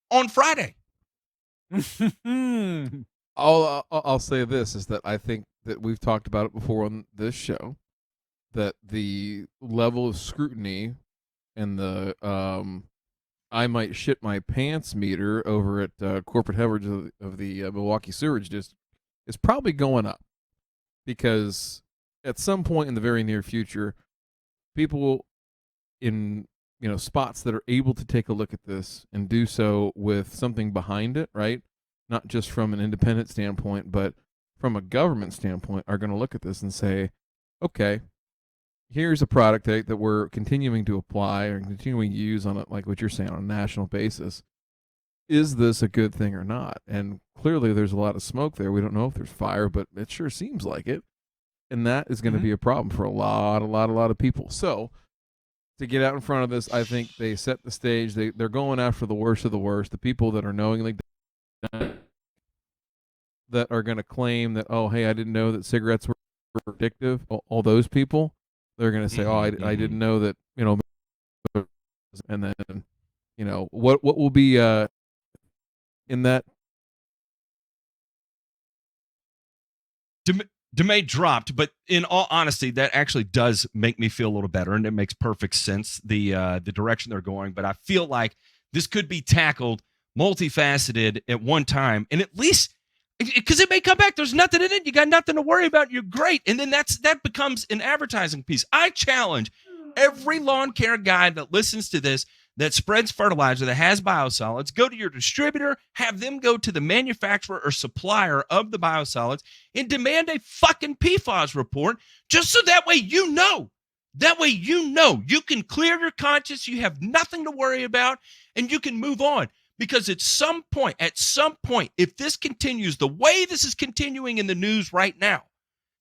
on Friday. I'll say this is that I think that we've talked about it before on this show, that the level of scrutiny and the I might shit my pants meter over at corporate headquarters of the Milwaukee Sewerage District is probably going up, because at some point in the very near future, people in spots that are able to take a look at this and do so with something behind it, right? Not just from an independent standpoint, but from a government standpoint, are going to look at this and say, okay, here's a product that we're continuing to apply or continuing to use on like what you're saying, on a national basis. Is this a good thing or not? And clearly there's a lot of smoke there. We don't know if there's fire, but it sure seems like it. And that is going to be a problem for a lot of people. So to get out in front of this, I think they set the stage. They're going after the worst of the worst, the people that are knowingly that are going to claim that, oh, hey, I didn't know that cigarettes were addictive. All those people, they're going to say, "Oh, I didn't know that." And then, what will be in that. DeMay dropped, but in all honesty, that actually does make me feel a little better, and it makes perfect sense, the direction they're going. But I feel like this could be tackled multifaceted at one time, and at least because it may come back, there's nothing in it, you got nothing to worry about, you're great, and then that becomes an advertising piece. I challenge every lawn care guy that listens to this, that spreads fertilizer, that has biosolids, go to your distributor, have them go to the manufacturer or supplier of the biosolids and demand a fucking PFAS report, just so that way you know. That way you can clear your conscience, you have nothing to worry about, and you can move on. Because at some point, if this continues the way this is continuing in the news right now,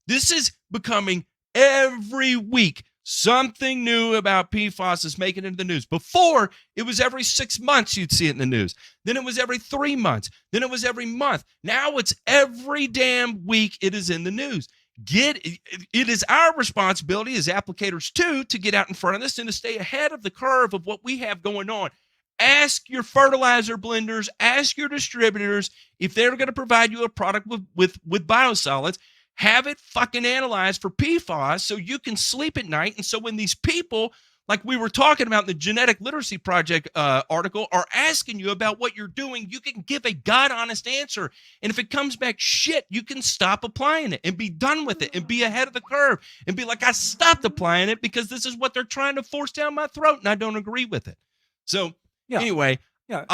this is becoming every week something new about PFAS is making it into the news. Before, it was every 6 months you'd see it in the news. Then it was every 3 months. Then it was every month. Now it's every damn week it is in the news. It is our responsibility as applicators, too, to get out in front of this and to stay ahead of the curve of what we have going on. Ask your fertilizer blenders, ask your distributors if they're going to provide you a product with biosolids. Have it fucking analyzed for PFAS so you can sleep at night. And so when these people, like we were talking about in the Genetic Literacy Project article, are asking you about what you're doing, you can give a God-honest answer. And if it comes back shit, you can stop applying it and be done with it and be ahead of the curve and be like, I stopped applying it because this is what they're trying to force down my throat and I don't agree with it. So anyway, we're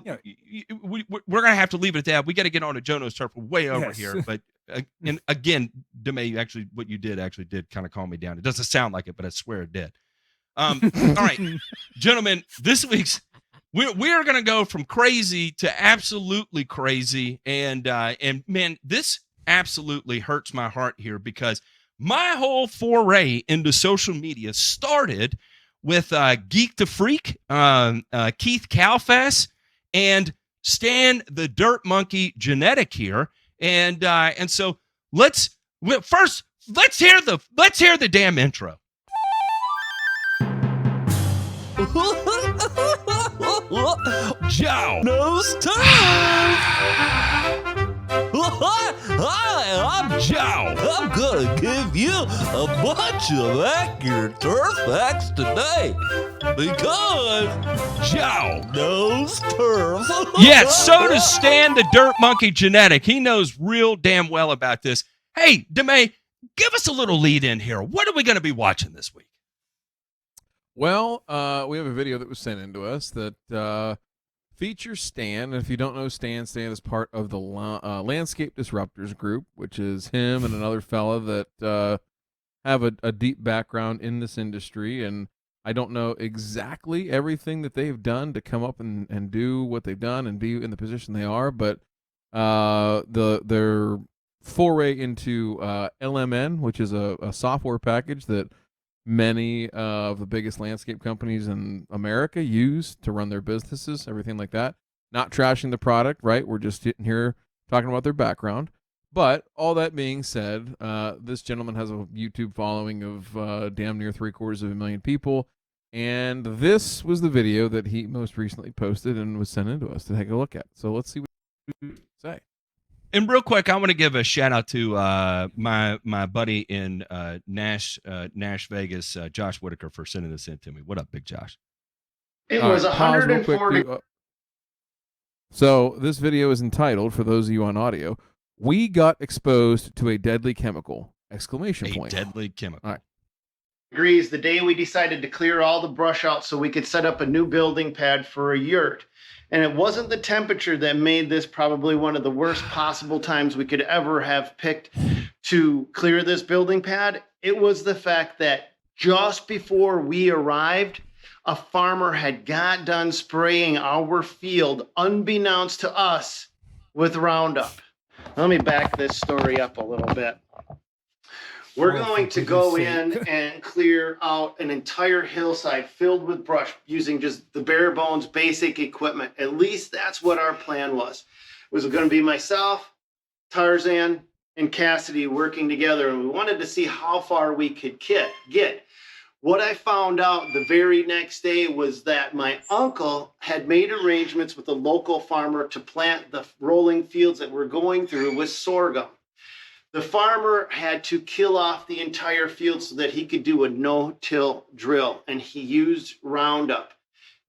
going to have to leave it at that. We got to get on to Jono's turf. We're way over here. But and again, DeMay, actually, what you did kind of calm me down. It doesn't sound like it, but I swear it did. All right, gentlemen, this week's we're going to go from crazy to absolutely crazy. And man, this absolutely hurts my heart here because my whole foray into social media started with Geek to Freak, Keith Kalfas, and Stan the Dirt Monkey Genetic here. And so let's hear the damn intro. Joe knows turf. Hi, I'm Joe. I'm gonna give you a bunch of accurate turf facts today because Joe knows turf. Yes, so does Stan the Dirt Monkey Genetic. He knows real damn well about this. Hey, DeMay, give us a little lead in here. What are we going to be watching this week? Well, we have a video that was sent in to us that features Stan. And if you don't know Stan is part of the Landscape Disruptors group, which is him and another fella that have a deep background in this industry. And I don't know exactly everything that they've done to come up and do what they've done and be in the position they are, but their foray into LMN, which is a software package that many of the biggest landscape companies in America use to run their businesses, everything like that. Not trashing the product, right? We're just sitting here talking about their background. But all that being said, this gentleman has a YouTube following of damn near 750,000 people. And this was the video that he most recently posted and was sent in to us to take a look at. So let's see what you say. And real quick, I want to give a shout out to my buddy in Nash Vegas, Josh Whitaker, for sending this in to me. What up, Big Josh? It was 140. So this video is entitled, for those of you on audio, "We got exposed to a deadly chemical!" Exclamation point. A deadly chemical. All right. Degrees the day we decided to clear all the brush out so we could set up a new building pad for a yurt. And it wasn't the temperature that made this probably one of the worst possible times we could ever have picked to clear this building pad. It was the fact that just before we arrived, a farmer had got done spraying our field, unbeknownst to us, with Roundup. Let me back this story up a little bit. We're going to go in and clear out an entire hillside filled with brush using just the bare bones basic equipment. At least that's what our plan was. It was going to be myself, Tarzan, and Cassidy working together, and we wanted to see how far we could get. What I found out the very next day was that my uncle had made arrangements with a local farmer to plant the rolling fields that we're going through with sorghum. The farmer had to kill off the entire field so that he could do a no-till drill, and he used Roundup.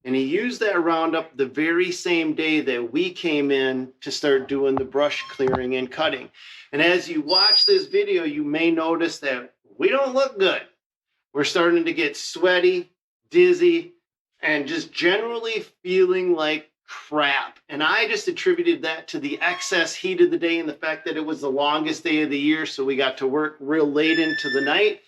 And he used that Roundup the very same day that we came in to start doing the brush clearing and cutting. And as you watch this video, you may notice that we don't look good. We're starting to get sweaty, dizzy, and just generally feeling like crap. And I just attributed that to the excess heat of the day and the fact that it was the longest day of the year. So we got to work real late into the night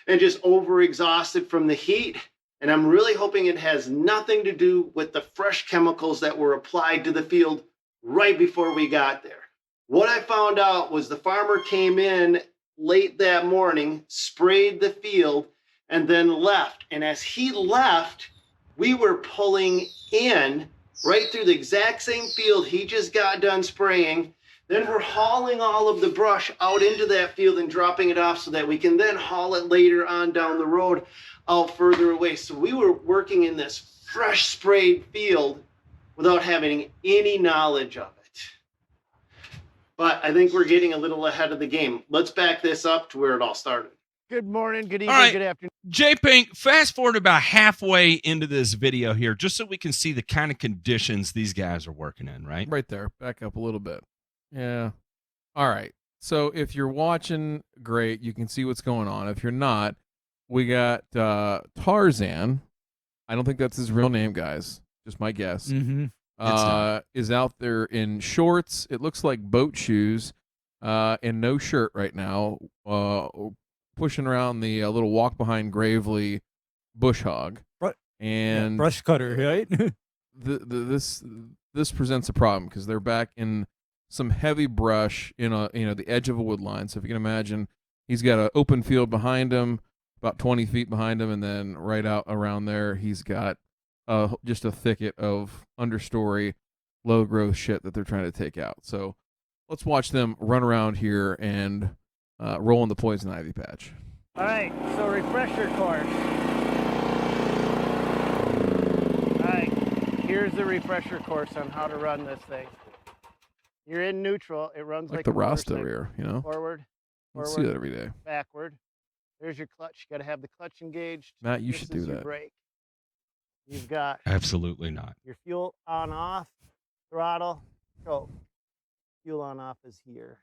and just overexhausted from the heat. And I'm really hoping it has nothing to do with the fresh chemicals that were applied to the field right before we got there. What I found out was the farmer came in late that morning, sprayed the field, and then left. And as he left, we were pulling in right through the exact same field he just got done spraying. Then we're hauling all of the brush out into that field and dropping it off so that we can then haul it later on down the road out further away. So we were working in this fresh sprayed field without having any knowledge of it. But I think we're getting a little ahead of the game. Let's back this up to where it all started. Good morning, good evening, All right. good afternoon. J-Pink, fast forward about halfway into this video here, just so we can see the kind of conditions these guys are working in, right? Right there. Back up a little bit. Yeah. All right. So if you're watching, great. You can see what's going on. If you're not, we got Tarzan. I don't think that's his real name, guys. Just my guess. Mm-hmm. Is out there in shorts. It looks like boat shoes and no shirt right now. Pushing around the little walk behind Gravely bush hog. And brush cutter, right? this presents a problem because they're back in some heavy brush in the edge of a wood line. So if you can imagine, he's got an open field behind him, about 20 feet behind him, and then right out around there, he's got just a thicket of understory, low growth shit that they're trying to take out. So let's watch them run around here and roll in the poison ivy patch. All right, so refresher course. All right, here's the refresher course on how to run this thing. You're in neutral. It runs like the a Rasta motorcycle. rear, you know? Forward, You see that every day. backward. There's your clutch. You got to have the clutch engaged. Matt, you This should is do your that. brake. You've got Absolutely not. your fuel on off, throttle, choke. Fuel on off is here.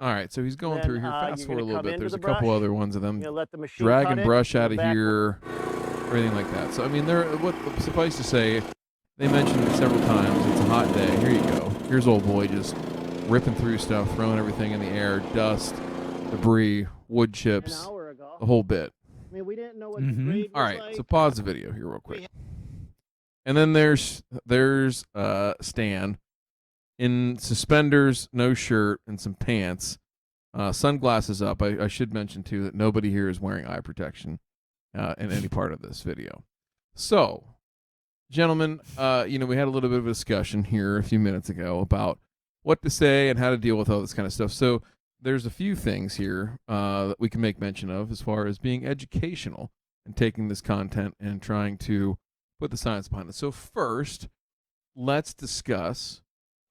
All right, so he's going Then, through here. you're Fast forward a gonna little come bit. into There's the a couple brush. other ones of them You let the machine dragging cut it, brush go out of back here, everything like that. So I mean, suffice to say, they mentioned it several times. It's a hot day. Here you go. Here's old boy just ripping through stuff, throwing everything in the air, dust, debris, wood an chips, hour ago. the whole bit. I mean, we didn't know what Mhm. grade All was right, like. so pause the video here real quick. And then there's Stan in suspenders, no shirt, and some pants, sunglasses up. I should mention too that nobody here is wearing eye protection in any part of this video. So, gentlemen, we had a little bit of a discussion here a few minutes ago about what to say and how to deal with all this kind of stuff. So there's a few things here that we can make mention of as far as being educational and taking this content and trying to put the science behind it. So first, let's discuss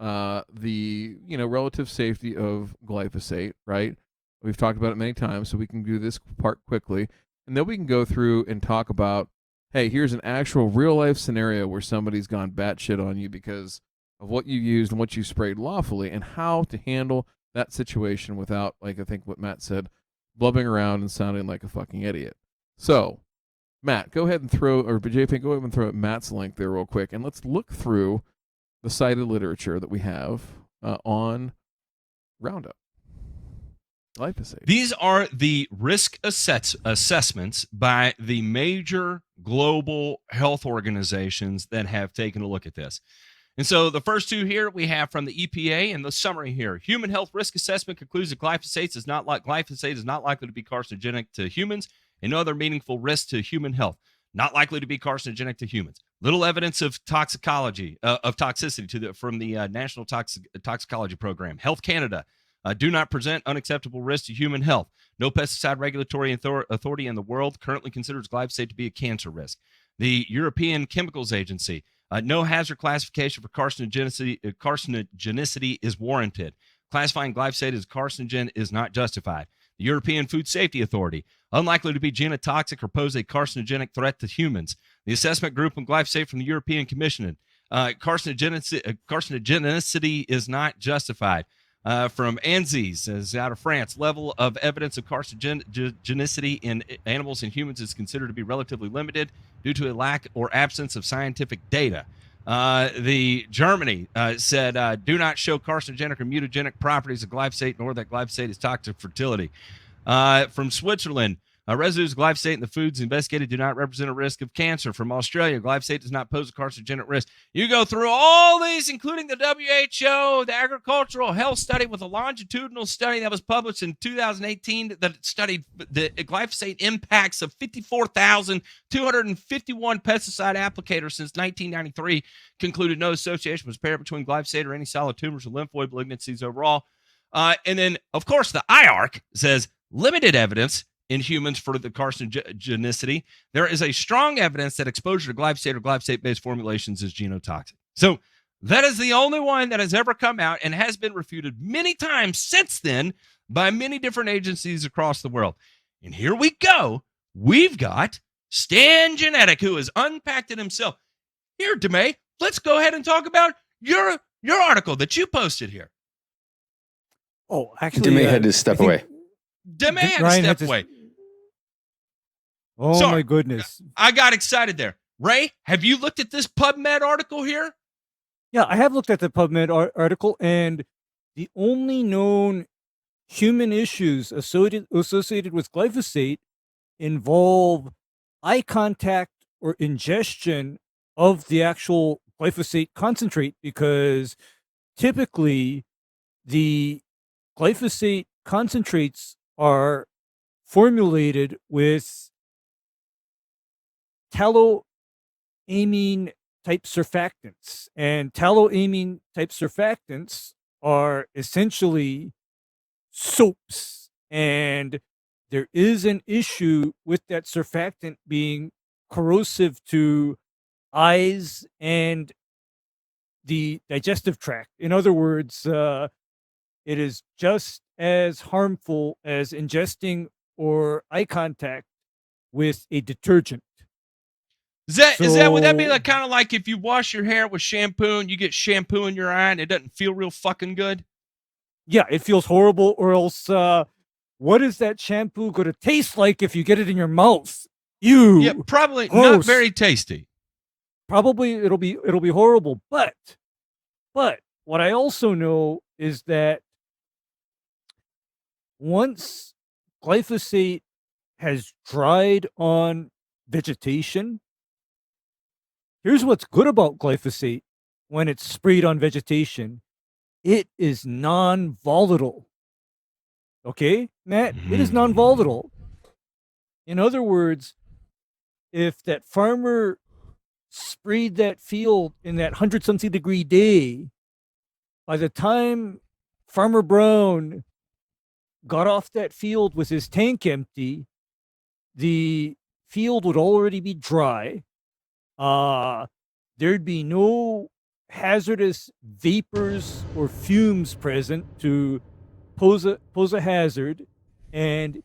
the relative safety of glyphosate, right? We've talked about it many times, so we can do this part quickly. And then we can go through and talk about, hey, here's an actual real-life scenario where somebody's gone batshit on you because of what you used and what you sprayed lawfully and how to handle that situation without, like I think what Matt said, blubbing around and sounding like a fucking idiot. So, Matt, go ahead and throw, or JP, go ahead and throw Matt's link there real quick, and let's look through the cited literature that we have on Roundup. Glyphosate. These are the risk assessments by the major global health organizations that have taken a look at this. And so the first two here we have from the EPA, and the summary here. Human health risk assessment concludes that glyphosate is not likely to be carcinogenic to humans and no other meaningful risk to human health. Not likely to be carcinogenic to humans. Little evidence of toxicity from the National Toxicology Program. Health Canada do not present unacceptable risk to human health. No pesticide regulatory authority in the world currently considers glyphosate to be a cancer risk. The European Chemicals Agency, no hazard classification for carcinogenicity is warranted. Classifying glyphosate as carcinogen is not justified. The European Food Safety Authority, unlikely to be genotoxic or pose a carcinogenic threat to humans. The assessment group on glyphosate from the European Commission, carcinogenicity is not justified. From ANSES, is out of France, level of evidence of carcinogenicity in animals and humans is considered to be relatively limited due to a lack or absence of scientific data. The Germany said, do not show carcinogenic or mutagenic properties of glyphosate, nor that glyphosate is toxic for fertility. From Switzerland, residues of glyphosate in the foods investigated do not represent a risk of cancer. From Australia, glyphosate does not pose a carcinogenic risk. You go through all these, including the WHO, the Agricultural Health Study, with a longitudinal study that was published in 2018 that studied the glyphosate impacts of 54,251 pesticide applicators since 1993, concluded no association was apparent between glyphosate or any solid tumors or lymphoid malignancies overall. And then, of course, the IARC says limited evidence in humans for the carcinogenicity. There is a strong evidence that exposure to glyphosate or glyphosate-based formulations is genotoxic. So that is the only one that has ever come out and has been refuted many times since then by many different agencies across the world. And here we go. We've got Stan Genetic, who has unpacked it himself. Here, DeMay, let's go ahead and talk about your article that you posted here. Oh, actually, DeMay had to step away. DeMay had to step away. Oh, my goodness. I got excited there. Ray, have you looked at this PubMed article here? Yeah, I have looked at the PubMed article, and the only known human issues associated with glyphosate involve eye contact or ingestion of the actual glyphosate concentrate, because typically the glyphosate concentrates are formulated with tallow-amine type surfactants, and tallow-amine type surfactants are essentially soaps, and there is an issue with that surfactant being corrosive to eyes and the digestive tract. In other words, it is just as harmful as ingesting or eye contact with a detergent. Would that be like, kind of like if you wash your hair with shampoo and you get shampoo in your eye and it doesn't feel real fucking good? Yeah, it feels horrible. Or else, what is that shampoo going to taste like if you get it in your mouth? Ew. Yeah, probably gross. Not very tasty. Probably it'll be horrible. But what I also know is that once glyphosate has dried on vegetation, here's what's good about glyphosate when it's sprayed on vegetation. It is non-volatile. Okay, Matt? It is non-volatile. In other words, if that farmer sprayed that field in that 100-something degree day, by the time Farmer Brown got off that field with his tank empty, the field would already be dry. There'd be no hazardous vapors or fumes present to pose a hazard. And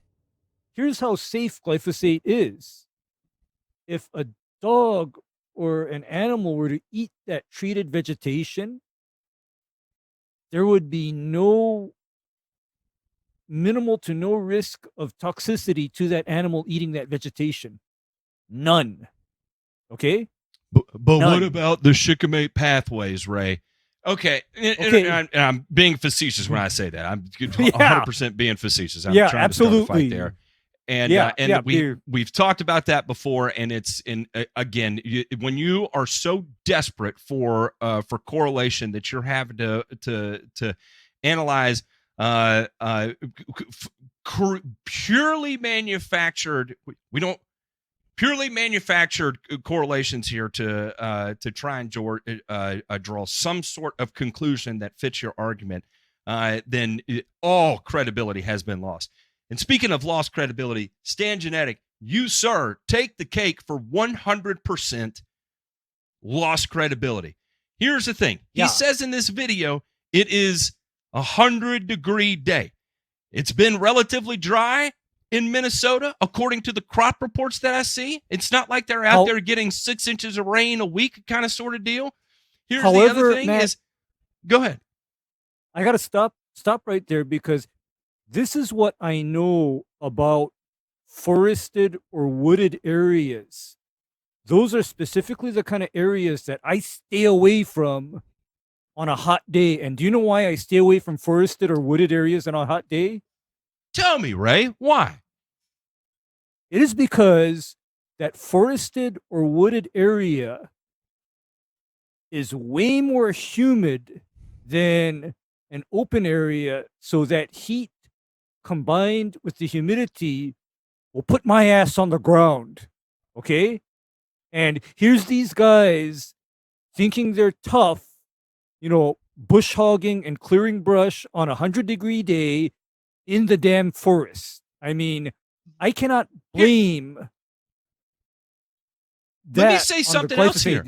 here's how safe glyphosate is. If a dog or an animal were to eat that treated vegetation, there would be minimal to no risk of toxicity to that animal eating that vegetation. None. Okay? But what about the shikimate pathways, Ray? Okay. And I'm being facetious when I say that. I'm 100% being facetious. I'm trying absolutely. to start a fight there. And we've talked about that before, and it's again, when you are so desperate for correlation that you're having to analyze purely manufactured correlations here to try and draw some sort of conclusion that fits your argument. then all credibility has been lost. And speaking of lost credibility, Stan Genetic, you, sir, take the cake for 100% lost credibility. Here's the thing. He says in this video, it is 100-degree day. It's been relatively dry in Minnesota, according to the crop reports that I see. It's not like they're out there getting 6 inches of rain a week kind of sort of deal. Here's the other thing, Matt, go ahead. I got to stop right there, because this is what I know about forested or wooded areas. Those are specifically the kind of areas that I stay away from on a hot day. And do you know why I stay away from forested or wooded areas on a hot day? Tell me, Ray, why? It is because that forested or wooded area is way more humid than an open area, so that heat combined with the humidity will put my ass on the ground. Okay? And here's these guys thinking they're tough, bush hogging and clearing brush on a 100-degree day in the damn forest. I mean, I cannot blame that. Let me say something else here.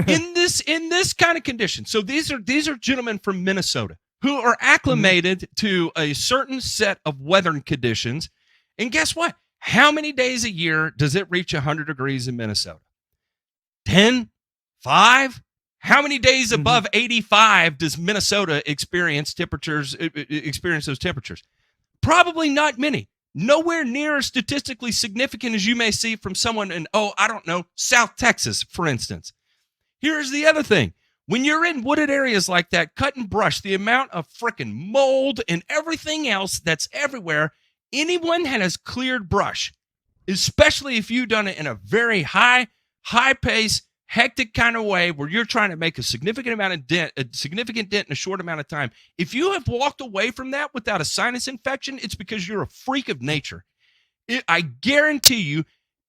in this kind of condition. So these are gentlemen from Minnesota who are acclimated to a certain set of weather conditions. And guess what? How many days a year does it reach 100 degrees in Minnesota? 10? 5? How many days above 85 does Minnesota experience those temperatures? Probably not many. Nowhere near as statistically significant as you may see from someone in, South Texas, for instance. Here's the other thing. When you're in wooded areas like that, cutting brush, the amount of frickin' mold and everything else that's everywhere, anyone that has cleared brush, especially if you've done it in a very high pace, hectic kind of way where you're trying to make a significant dent in a short amount of time. If you have walked away from that without a sinus infection, it's because you're a freak of nature. I guarantee you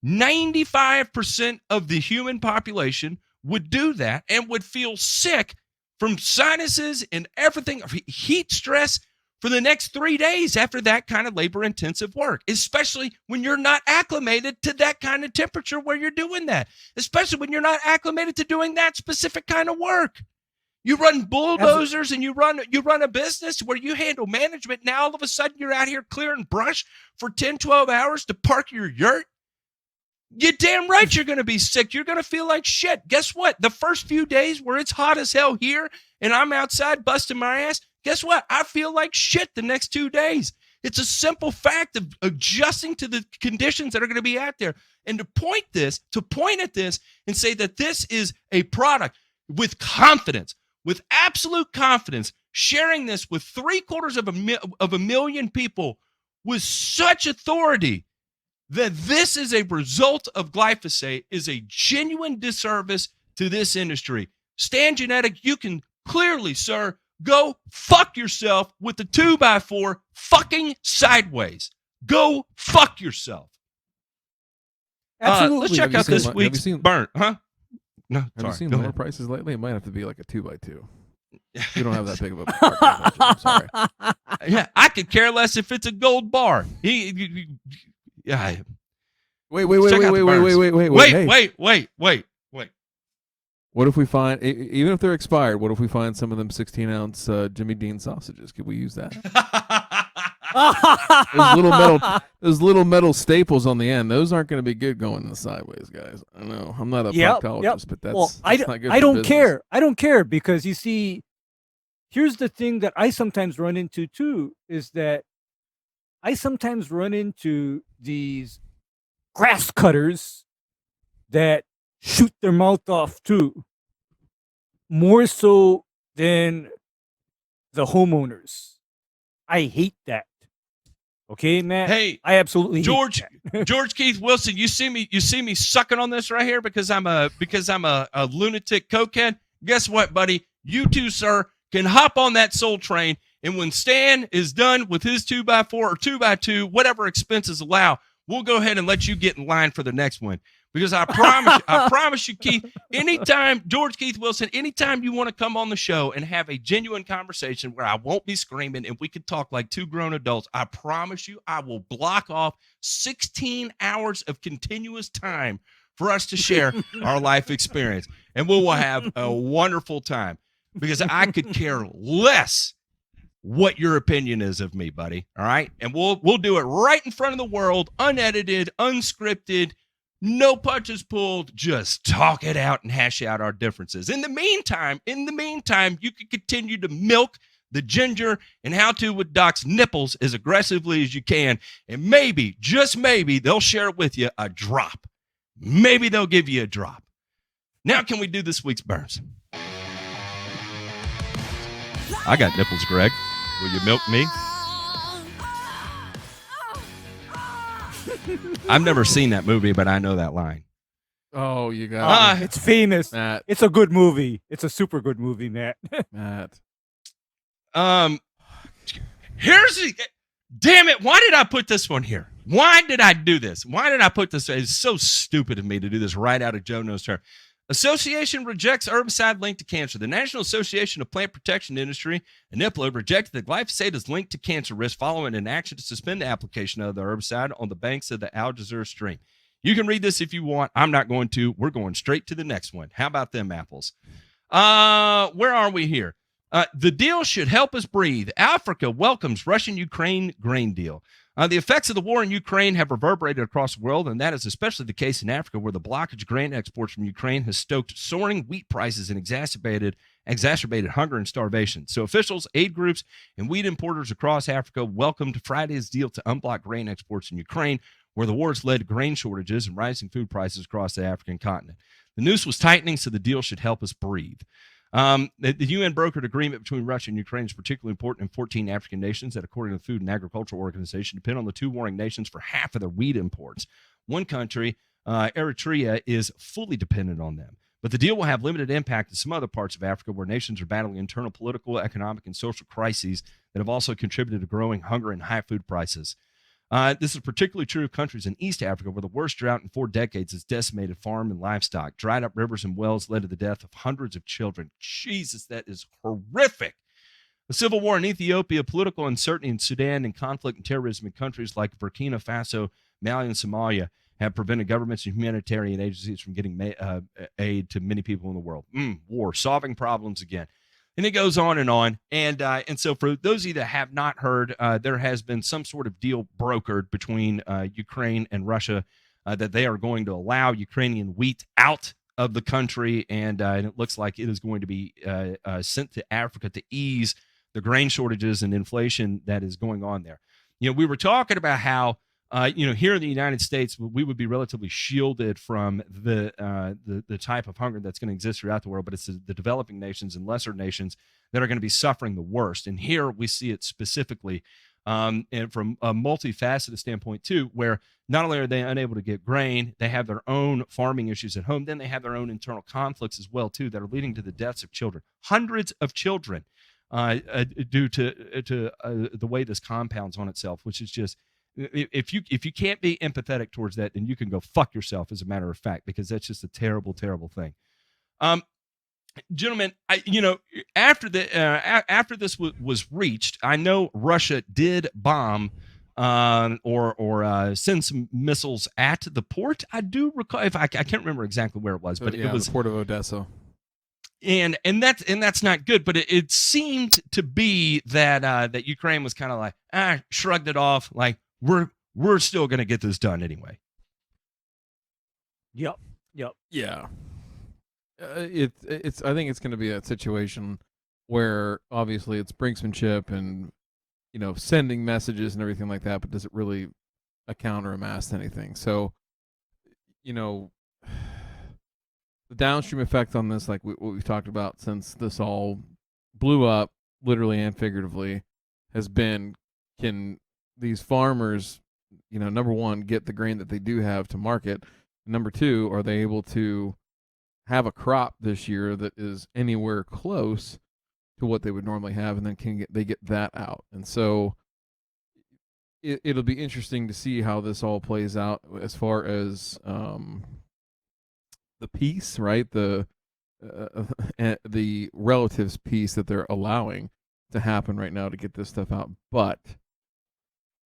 95% of the human population would do that and would feel sick from sinuses and everything, heat stress, for the next 3 days after that kind of labor-intensive work, especially when you're not acclimated to that kind of temperature where you're doing that, especially when you're not acclimated to doing that specific kind of work. You run bulldozers and you run a business where you handle management. Now all of a sudden you're out here clearing brush for 10, 12 hours to park your yurt. You're damn right you're going to be sick. You're going to feel like shit. Guess what? The first few days where it's hot as hell here and I'm outside busting my ass, guess what? I feel like shit the next 2 days. It's a simple fact of adjusting to the conditions that are going to be out there. And to point at this and say that this is a product with confidence, with absolute confidence, sharing this with 750,000 people with such authority that this is a result of glyphosate is a genuine disservice to this industry. Stan Genetic, you can clearly, sir, go fuck yourself with the 2x4 fucking sideways. Go fuck yourself. Absolutely. Let's check out this week's burn. Huh? No, Have you seen go lower ahead. prices lately? It might have to be like a 2x2. You don't have that big of a parking budget, I'm sorry. Yeah, I could care less if it's a gold bar. Yeah. Wait. What if we find, even if they're expired, what if we find some of them 16-ounce Jimmy Dean sausages? Could we use that? those little metal staples on the end, those aren't going to be good going in the sideways, guys. I know. I'm not a proctologist, but that's not good I for don't business. care. I don't care, because you see, here's the thing that I sometimes run into too, is that I sometimes run into these grass cutters that shoot their mouth off too, more so than the homeowners. I hate that. Okay, Matt. Hey, I absolutely George hate that. George Keith Wilson, you see me sucking on this right here because I'm a lunatic cokehead. Guess what, buddy? You too, sir, can hop on that soul train, and when Stan is done with his 2x4 or 2x2, whatever expenses allow, we'll go ahead and let you get in line for the next one. Because I promise you, Keith, anytime, George Keith Wilson, anytime you want to come on the show and have a genuine conversation where I won't be screaming and we could talk like two grown adults, I promise you I will block off 16 hours of continuous time for us to share our life experience. And we will have a wonderful time because I could care less what your opinion is of me, buddy. All right? And we'll do it right in front of the world, unedited, unscripted, no punches pulled, just talk it out and hash out our differences. In the meantime, you can continue to milk the ginger and how to with Doc's nipples as aggressively as you can. And maybe, just maybe, they'll share with you a drop. Maybe they'll give you a drop. Now, can we do this week's burns? I got nipples, Greg. Will you milk me? I've never seen that movie, but I know that line. Oh, you got it's famous. Matt. It's a good movie. It's a super good movie, Matt. Matt. Here's the... Damn it, why did I put this one here? Why did I do this? Why did I put this? It's so stupid of me to do this right out of Joe Knows Turf. Association rejects herbicide linked to cancer. The National Association of Plant Protection Industry, NIPLO, rejected that glyphosate is linked to cancer risk following an action to suspend the application of the herbicide on the banks of the Al Jazeera stream. You can read this if you want. I'm not going to. We're going straight to the next one. How about them apples? Where are we here? The deal should help us breathe. Africa welcomes Russian-Ukraine grain deal. The effects of the war in Ukraine have reverberated across the world, and that is especially the case in Africa, where the blockage of grain exports from Ukraine has stoked soaring wheat prices and exacerbated hunger and starvation. So officials, aid groups, and wheat importers across Africa welcomed Friday's deal to unblock grain exports in Ukraine, where the war has led to grain shortages and rising food prices across the African continent. The noose was tightening, so the deal should help us breathe. The UN brokered agreement between Russia and Ukraine is particularly important in 14 African nations that, according to the Food and Agriculture Organization, depend on the two warring nations for half of their wheat imports. One country, Eritrea, is fully dependent on them. But the deal will have limited impact in some other parts of Africa where nations are battling internal political, economic, and social crises that have also contributed to growing hunger and high food prices. This is particularly true of countries in East Africa, where the worst drought in 4 decades has decimated farm and livestock. Dried up rivers and wells led to the death of hundreds of children. Jesus, that is horrific. The civil war in Ethiopia, political uncertainty in Sudan, and conflict and terrorism in countries like Burkina Faso, Mali, and Somalia have prevented governments and humanitarian agencies from getting aid to many people in the world. War, solving problems again. And it goes on. And so for those of you that have not heard, there has been some sort of deal brokered between Ukraine and Russia that they are going to allow Ukrainian wheat out of the country. And it looks like it is going to be sent to Africa to ease the grain shortages and inflation that is going on there. You know, we were talking about how, here in the United States, we would be relatively shielded from the type of hunger that's going to exist throughout the world, but it's the developing nations and lesser nations that are going to be suffering the worst. And here we see it specifically, and from a multifaceted standpoint too, where not only are they unable to get grain, they have their own farming issues at home, then they have their own internal conflicts as well too that are leading to the deaths of children, hundreds of children, due to the way this compounds on itself, which is just. If you can't be empathetic towards that, then you can go fuck yourself, as a matter of fact, because that's just a terrible, terrible thing. Gentlemen, after this was reached, I know Russia did bomb or send some missiles at the port. I do recall, I can't remember exactly where it was, but it was the port of Odessa. And that's not good, but it seemed to be that Ukraine was kind of like shrugged it off, like we're still going to get this done anyway. Yep. Yeah. It's I think it's going to be a situation where obviously it's brinksmanship and sending messages and everything like that, but does it really account or amass anything? So the downstream effect on this, like what we've talked about since this all blew up, literally and figuratively, has been, can these farmers, number one, get the grain that they do have to market? Number two, are they able to have a crop this year that is anywhere close to what they would normally have, and then they get that out? And so it'll be interesting to see how this all plays out as far as piece, right? The relatives piece that they're allowing to happen right now to get this stuff out. But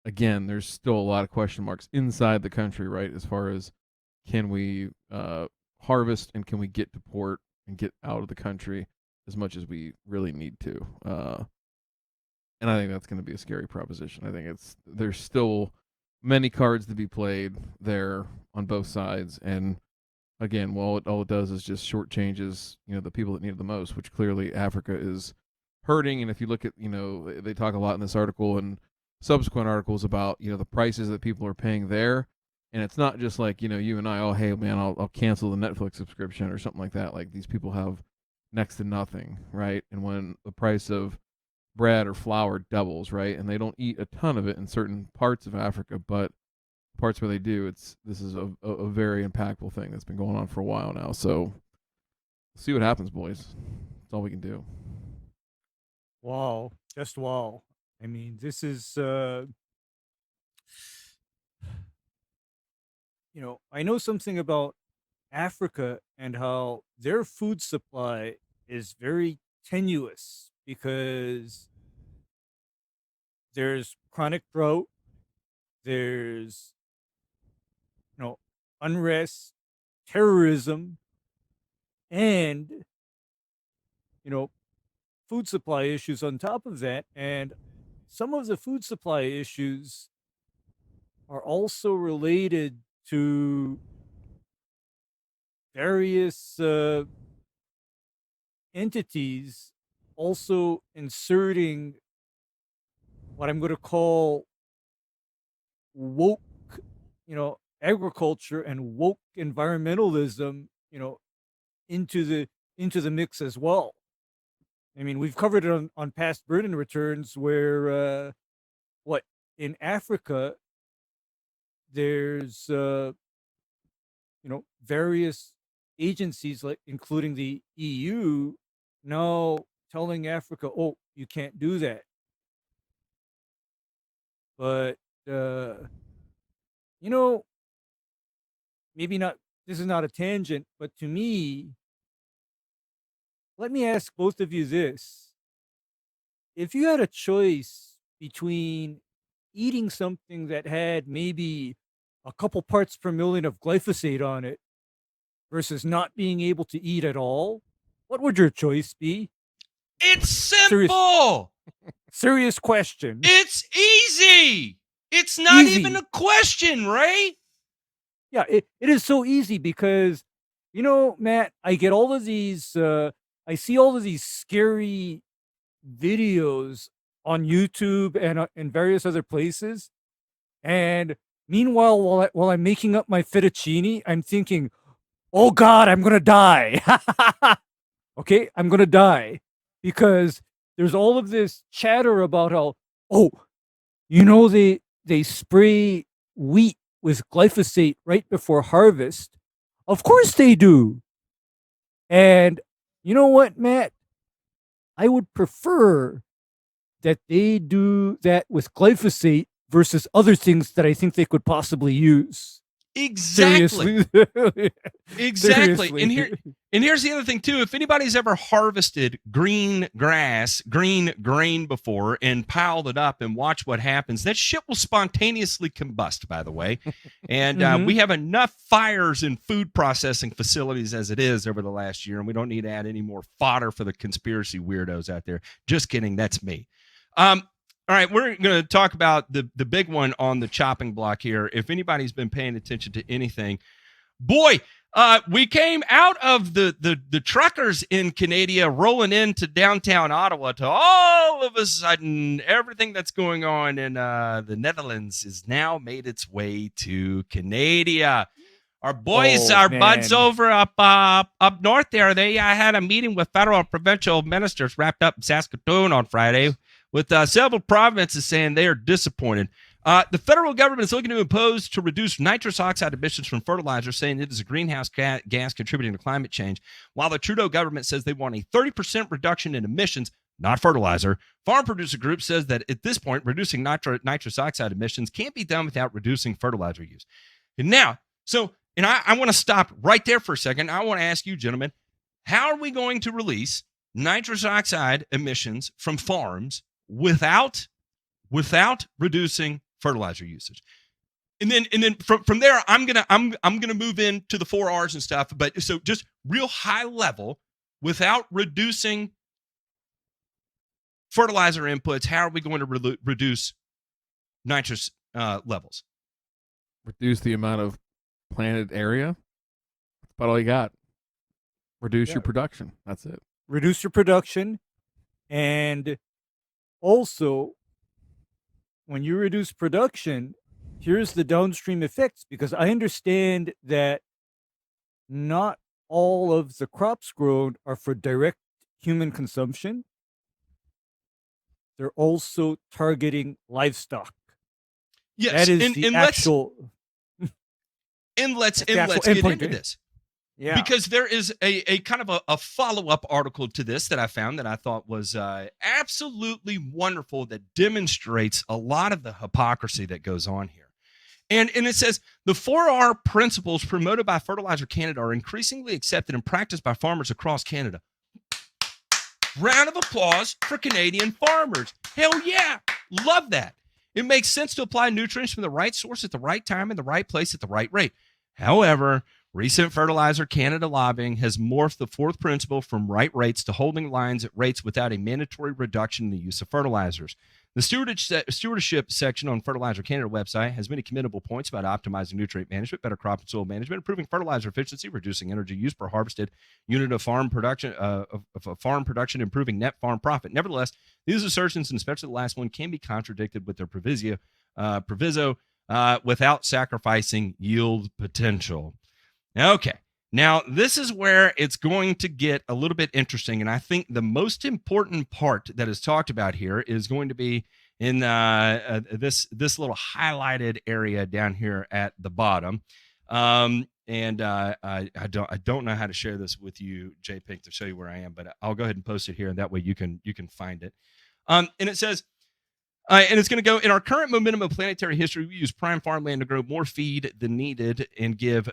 again, there's still a lot of question marks inside the country, right? As far as can we harvest and can we get to port and get out of the country as much as we really need to. And I think that's going to be a scary proposition. I think there's still many cards to be played there on both sides. And again, all it does is just shortchanges, the people that need it the most, which clearly Africa is hurting. And if you look at, they talk a lot in this article and subsequent articles about, the prices that people are paying there. And it's not just like, you and I, oh, hey, man, I'll cancel the Netflix subscription or something like that. Like, these people have next to nothing, right? And when the price of bread or flour doubles, right? And they don't eat a ton of it in certain parts of Africa, but parts where they do, this is a very impactful thing that's been going on for a while now. So see what happens, boys. That's all we can do. Wow. Just wow. I mean, this is, I know something about Africa and how their food supply is very tenuous because there's chronic drought, there's, unrest, terrorism, and, food supply issues on top of that. And some of the food supply issues are also related to various entities also inserting what I'm going to call woke, agriculture and woke environmentalism, into the mix as well. I mean, we've covered it on past burn and returns where in Africa there's various agencies, like including the EU, now telling Africa, oh, you can't do that. But maybe not, this is not a tangent, but to me, let me ask both of you this. If you had a choice between eating something that had maybe a couple parts per million of glyphosate on it versus not being able to eat at all, what would your choice be? It's simple. Serious question. It's easy. It's not Easy. even a question, Ray. Yeah, it is so easy because, Matt, I get all of these, I see all of these scary videos on YouTube and various other places. And meanwhile, while I'm making up my fettuccine, I'm thinking, oh God, I'm going to die. Okay, I'm going to die because there's all of this chatter about how, they spray wheat with glyphosate right before harvest. Of course they do. And you know what, Matt? I would prefer that they do that with glyphosate versus other things that I think they could possibly use. Exactly. Seriously. Exactly. Seriously. And here's the other thing too. If anybody's ever harvested green grass, green grain before and piled it up and watch what happens, that shit will spontaneously combust, by the way. And we have enough fires in food processing facilities as it is over the last year, and we don't need to add any more fodder for the conspiracy weirdos out there. Just kidding. That's me. All right, we're going to talk about the big one on the chopping block here. If anybody's been paying attention to anything, boy, we came out of the truckers in Canada rolling into downtown Ottawa to all of a sudden everything that's going on in the Netherlands has now made its way to Canada. Our boys, buds over up north there, they had a meeting with federal and provincial ministers wrapped up in Saskatoon on Friday, with several provinces saying they are disappointed. The federal government is looking to impose to reduce nitrous oxide emissions from fertilizer, saying it is a greenhouse gas contributing to climate change, while the Trudeau government says they want a 30% reduction in emissions, not fertilizer. Farm producer group says that at this point, reducing nitrous oxide emissions can't be done without reducing fertilizer use. And now, so And I want to stop right there for a second. I want to ask you, gentlemen, how are we going to release nitrous oxide emissions from farms without reducing fertilizer usage? And then from there, I'm gonna move into the 4 R's and stuff. But so just real high level, without reducing fertilizer inputs, how are we going to reduce nitrous levels? Reduce the amount of planted area. That's about all you got. Reduce your production. That's it. Reduce your production, and also when you reduce production, here's the downstream effects, because I understand that not all of the crops grown are for direct human consumption. They're also targeting livestock. Yes, That is and, the and actual. let's the actual get endpoint into there. this. Yeah. Because there is a kind of a follow-up article to this that I found that I thought was absolutely wonderful, that demonstrates a lot of the hypocrisy that goes on here. And it says, the 4R principles promoted by Fertilizer Canada are increasingly accepted and practiced by farmers across Canada. Round of applause for Canadian farmers. Hell yeah. Love that. It makes sense to apply nutrients from the right source at the right time in the right place at the right rate. However, recent Fertilizer Canada lobbying has morphed the 4th principle from right rates to holding lines at rates without a mandatory reduction in the use of fertilizers. The stewardship section on Fertilizer Canada website has many commendable points about optimizing nutrient management, better crop and soil management, improving fertilizer efficiency, reducing energy use per harvested unit of farm production, improving net farm profit. Nevertheless, these assertions, and especially the last one, can be contradicted with their proviso without sacrificing yield potential. Okay. Now, this is where it's going to get a little bit interesting, and I think the most important part that is talked about here is going to be in this little highlighted area down here at the bottom. I don't know how to share this with you, JPink, to show you where I am, but I'll go ahead and post it here, and that way you can find it. And it says, and it's going to go, in our current momentum of planetary history, we use prime farmland to grow more feed than needed and give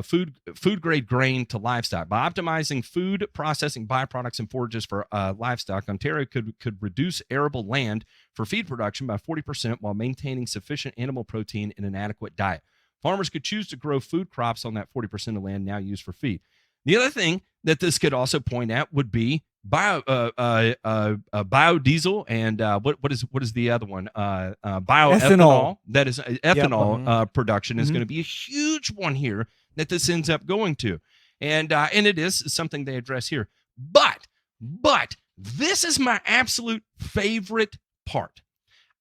food grade grain to livestock. By optimizing food processing byproducts and forages for livestock, Ontario could reduce arable land for feed production by 40% while maintaining sufficient animal protein and an adequate diet. Farmers could choose to grow food crops on that 40% of land now used for feed. The other thing that this could also point at would be biodiesel and what is the other one? Bioethanol. That is ethanol production is going to be a huge one here that this ends up going to, and it is something they address here. But this is my absolute favorite part.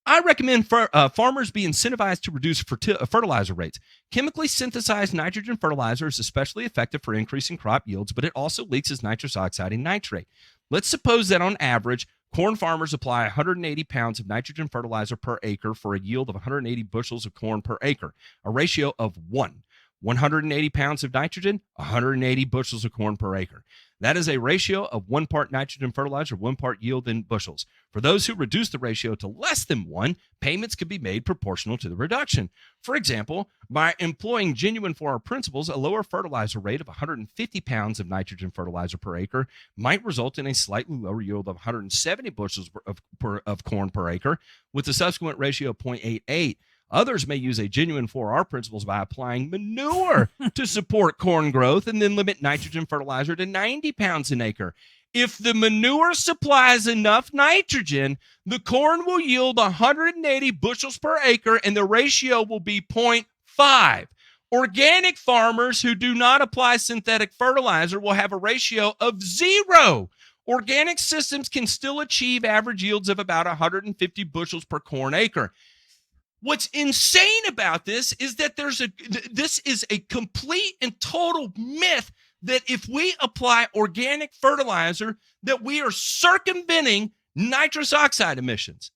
I recommend farmers be incentivized to reduce fertilizer rates. Chemically synthesized nitrogen fertilizer is especially effective for increasing crop yields, but it also leaks as nitrous oxide and nitrate. Let's suppose that on average, corn farmers apply 180 pounds of nitrogen fertilizer per acre for a yield of 180 bushels of corn per acre, a ratio of 1. 180 pounds of nitrogen, 180 bushels of corn per acre. That is a ratio of 1 part nitrogen fertilizer, 1 part yield in bushels. For those who reduce the ratio to less than 1, payments could be made proportional to the reduction. For example, by employing genuine 4R principles, a lower fertilizer rate of 150 pounds of nitrogen fertilizer per acre might result in a slightly lower yield of 170 bushels of corn per acre, with a subsequent ratio of 0.88. Others may use a genuine 4R principles by applying manure to support corn growth and then limit nitrogen fertilizer to 90 pounds an acre. If the manure supplies enough nitrogen, the corn will yield 180 bushels per acre and the ratio will be 0.5. Organic farmers who do not apply synthetic fertilizer will have a ratio of 0. Organic systems can still achieve average yields of about 150 bushels per corn acre. What's insane about this is that this is a complete and total myth that if we apply organic fertilizer, that we are circumventing nitrous oxide emissions.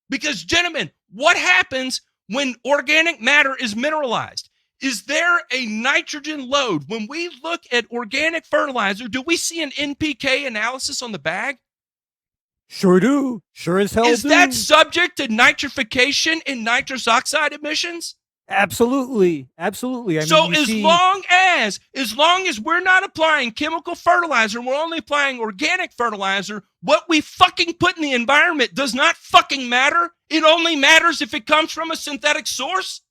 Because, gentlemen, what happens when organic matter is mineralized? Is there a nitrogen load? When we look at organic fertilizer, do we see an NPK analysis on the bag? Sure do. Sure as hell Is do. that subject to nitrification and nitrous oxide emissions? Absolutely. I So mean, you as see, long as we're not applying chemical fertilizer, we're only applying organic fertilizer, what we fucking put in the environment does not fucking matter. It only matters if it comes from a synthetic source.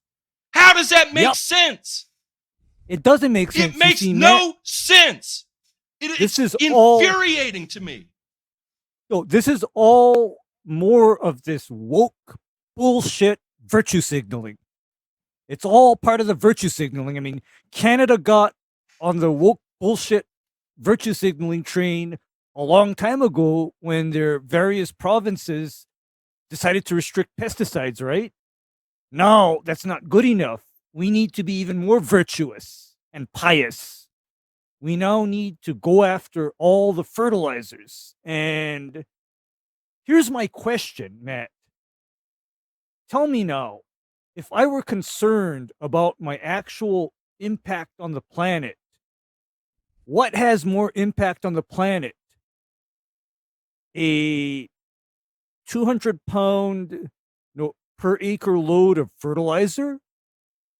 How does that make Yep. sense? it doesn't make sense. It makes you see, no sense. This It's is all- infuriating to me. No, this is all more of this woke bullshit virtue signaling. It's all part of the virtue signaling. I mean, Canada got on the woke bullshit virtue signaling train a long time ago when their various provinces decided to restrict pesticides, right? No, that's not good enough. We need to be even more virtuous and pious. We now need to go after all the fertilizers. And here's my question, Matt. Tell me now, if I were concerned about my actual impact on the planet, what has more impact on the planet? A 200-pound per acre load of fertilizer,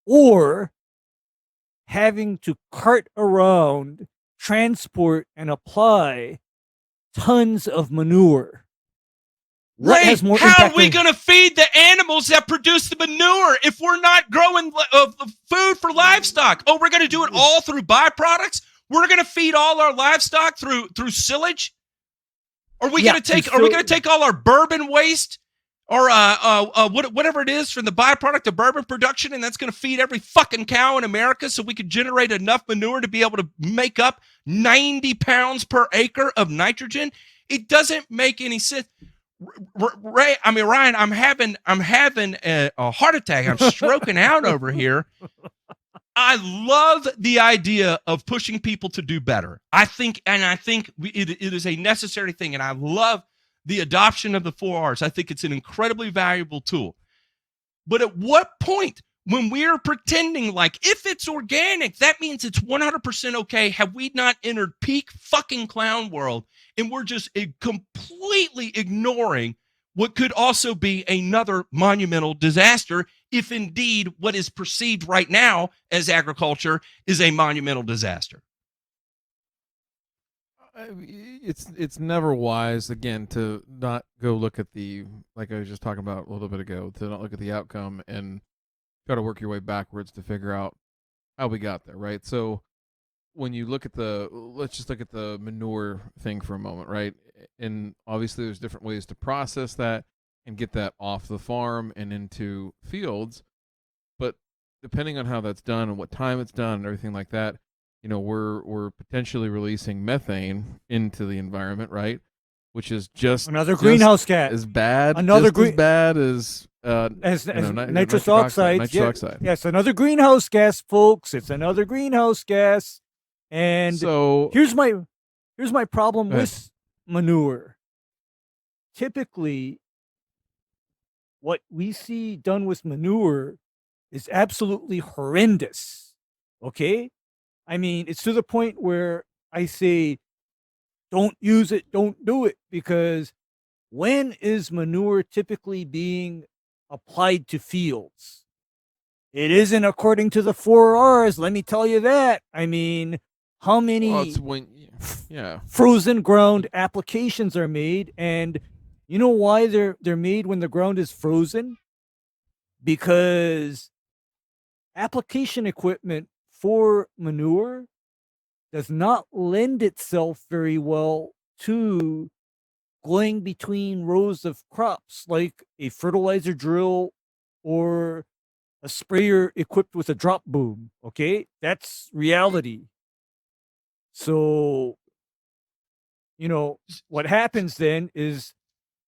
or having to cart around, transport, and apply tons of manure? What has more how impact are we on- going to feed the animals that produce the manure if we're not growing food for livestock? Oh, we're going to do it all through byproducts? We're going to feed all our livestock through silage? Are we going to take? Are we going to take all our bourbon waste, or whatever it is from the byproduct of bourbon production, and that's going to feed every fucking cow in America so we could generate enough manure to be able to make up 90 pounds per acre of nitrogen? It doesn't make any sense. Ryan, I'm having a heart attack. I'm stroking out over here. I love the idea of pushing people to do better. I think it is a necessary thing, and I love the adoption of the 4Rs. I think it's an incredibly valuable tool. But at what point, when we're pretending like if it's organic, that means it's 100% okay, have we not entered peak fucking clown world, and we're just completely ignoring what could also be another monumental disaster if indeed what is perceived right now as agriculture is a monumental disaster? It's never wise, again, to not go look at the, like I was just talking about a little bit ago, to not look at the outcome and try to work your way backwards to figure out how we got there, right? So when you look at let's just look at the manure thing for a moment, right? And obviously there's different ways to process that and get that off the farm and into fields. But depending on how that's done and what time it's done and everything like that, we're potentially releasing methane into the environment, right? Which is just another greenhouse gas. As bad, another as bad as nitrous oxide. Yes, another greenhouse gas, folks. It's another greenhouse gas. And so here's my problem with manure. Typically, what we see done with manure is absolutely horrendous. Okay? I mean, it's to the point where I say, don't use it, don't do it, because when is manure typically being applied to fields? It isn't according to the 4Rs, let me tell you that. I mean, how many frozen ground applications are made? And you know why they're made when the ground is frozen? Because application equipment for manure does not lend itself very well to going between rows of crops, like a fertilizer drill or a sprayer equipped with a drop boom. Okay, that's reality. So, what happens then is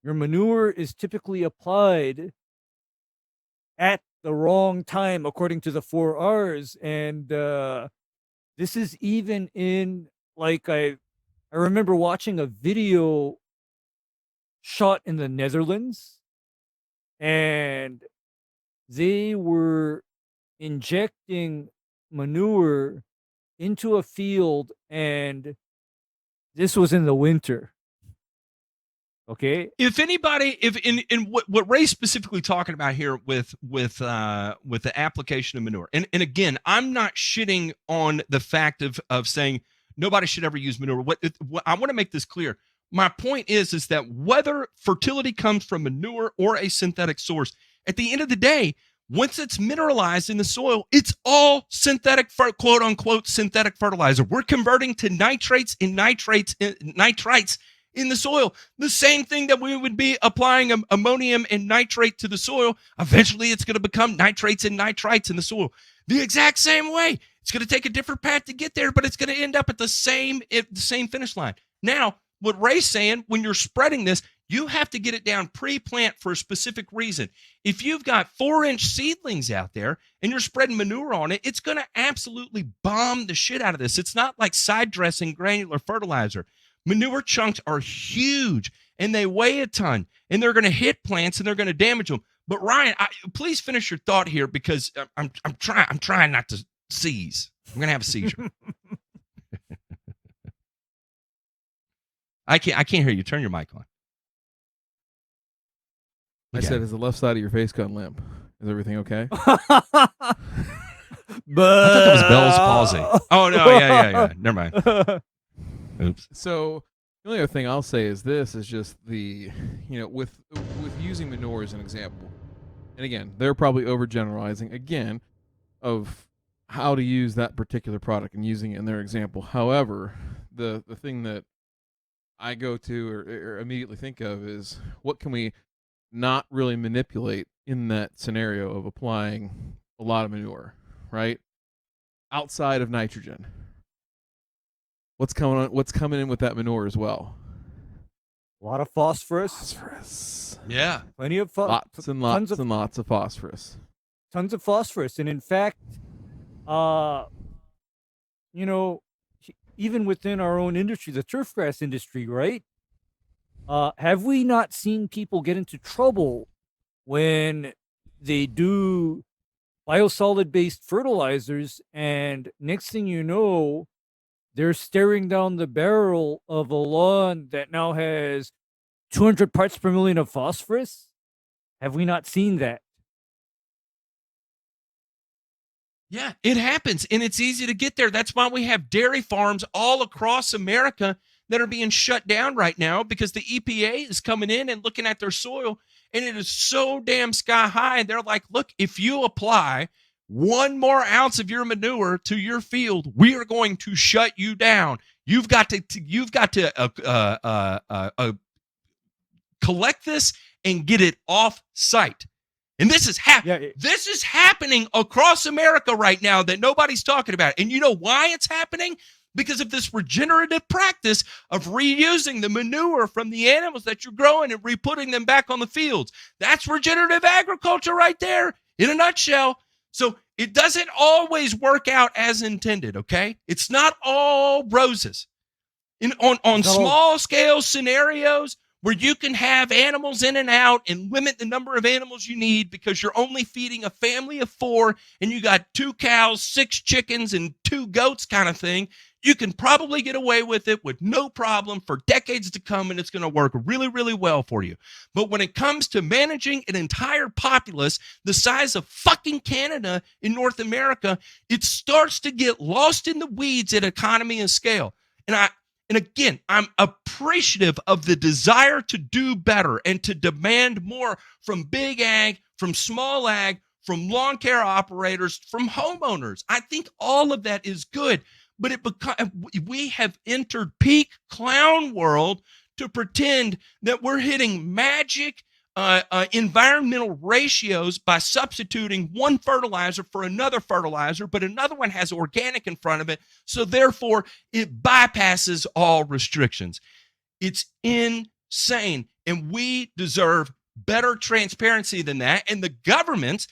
your manure is typically applied at the wrong time according to the 4Rs. And this is even in, like, I remember watching a video shot in the Netherlands, and they were injecting manure into a field, and this was in the winter. Okay. If anybody, if in what Ray's specifically talking about here with the application of manure, and again, I'm not shitting on the fact of saying nobody should ever use manure. What I want to make this clear. My point is that whether fertility comes from manure or a synthetic source, at the end of the day, once it's mineralized in the soil, it's all synthetic, quote unquote, synthetic fertilizer. We're converting to nitrates and nitrites in the soil. The same thing that we would be applying ammonium and nitrate to the soil. Eventually, it's going to become nitrates and nitrites in the soil. The exact same way. It's going to take a different path to get there, but it's going to end up at the same finish line. Now, what Ray's saying, when you're spreading this, you have to get it down pre-plant for a specific reason. If you've got 4-inch seedlings out there and you're spreading manure on it, it's going to absolutely bomb the shit out of this. It's not like side dressing granular fertilizer. Manure chunks are huge and they weigh a ton and they're going to hit plants and they're going to damage them. But Ryan, please finish your thought here because I'm trying not to seize. I'm going to have a seizure. I can't hear you. Turn your mic on. I said, is the left side of your face gone limp? Is everything okay? But I thought that was Bell's palsy. Oh no, yeah. Never mind. Oops. So the only other thing I'll say is this is just with using manure as an example. And again, they're probably overgeneralizing again of how to use that particular product and using it in their example. However, the thing that I go to or immediately think of is what can we not really manipulate in that scenario of applying a lot of manure, right? Outside of nitrogen. What's coming in with that manure as well? a lot of phosphorus. Yeah. Plenty of lots and lots of phosphorus. Tons of phosphorus. And in fact, even within our own industry, the turfgrass industry, right? Have we not seen people get into trouble when they do biosolid-based fertilizers, and next thing you know, they're staring down the barrel of a lawn that now has 200 parts per million of phosphorus? Have we not seen that? Yeah, it happens, and it's easy to get there. That's why we have dairy farms all across America that are being shut down right now because the EPA is coming in and looking at their soil, and it is so damn sky high. And they're like, look, if you apply 1 more ounce of your manure to your field, we are going to shut you down. You've got to collect this and get it off site. And this is this is happening across America right now that nobody's talking about. And you know why it's happening? Because of this regenerative practice of reusing the manure from the animals that you're growing and re-putting them back on the fields. That's regenerative agriculture right there in a nutshell. So it doesn't always work out as intended, okay? It's not all roses. On small scale scenarios where you can have animals in and out and limit the number of animals you need because you're only feeding a family of 4 and you got 2 cows, 6 chickens, and 2 goats kind of thing, you can probably get away with it with no problem for decades to come, and it's going to work really, really well for you. But when it comes to managing an entire populace the size of fucking Canada in North America, it starts to get lost in the weeds at economy and scale. And again, I'm appreciative of the desire to do better and to demand more from big ag, from small ag, from lawn care operators, from homeowners. I think all of that is good, but we have entered peak clown world to pretend that we're hitting magic environmental ratios by substituting one fertilizer for another fertilizer, but another one has organic in front of it, so therefore it bypasses all restrictions. It's insane, and we deserve better transparency than that. And the governments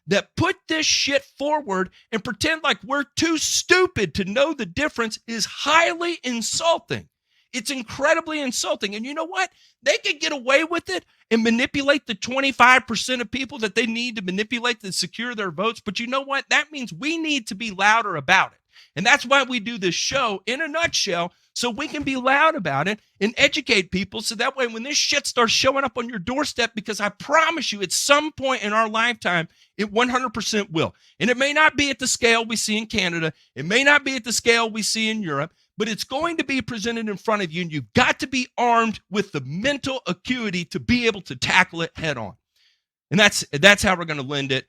that put this shit forward and pretend like we're too stupid to know the difference is highly insulting. It's incredibly insulting. And you know what? They could get away with it and manipulate the 25% of people that they need to manipulate to secure their votes. But you know what? That means we need to be louder about it. And that's why we do this show in a nutshell, so we can be loud about it and educate people, so that way when this shit starts showing up on your doorstep, because I promise you at some point in our lifetime, it 100% will. And it may not be at the scale we see in Canada. It may not be at the scale we see in Europe, but it's going to be presented in front of you, and you've got to be armed with the mental acuity to be able to tackle it head on. And that's how we're going to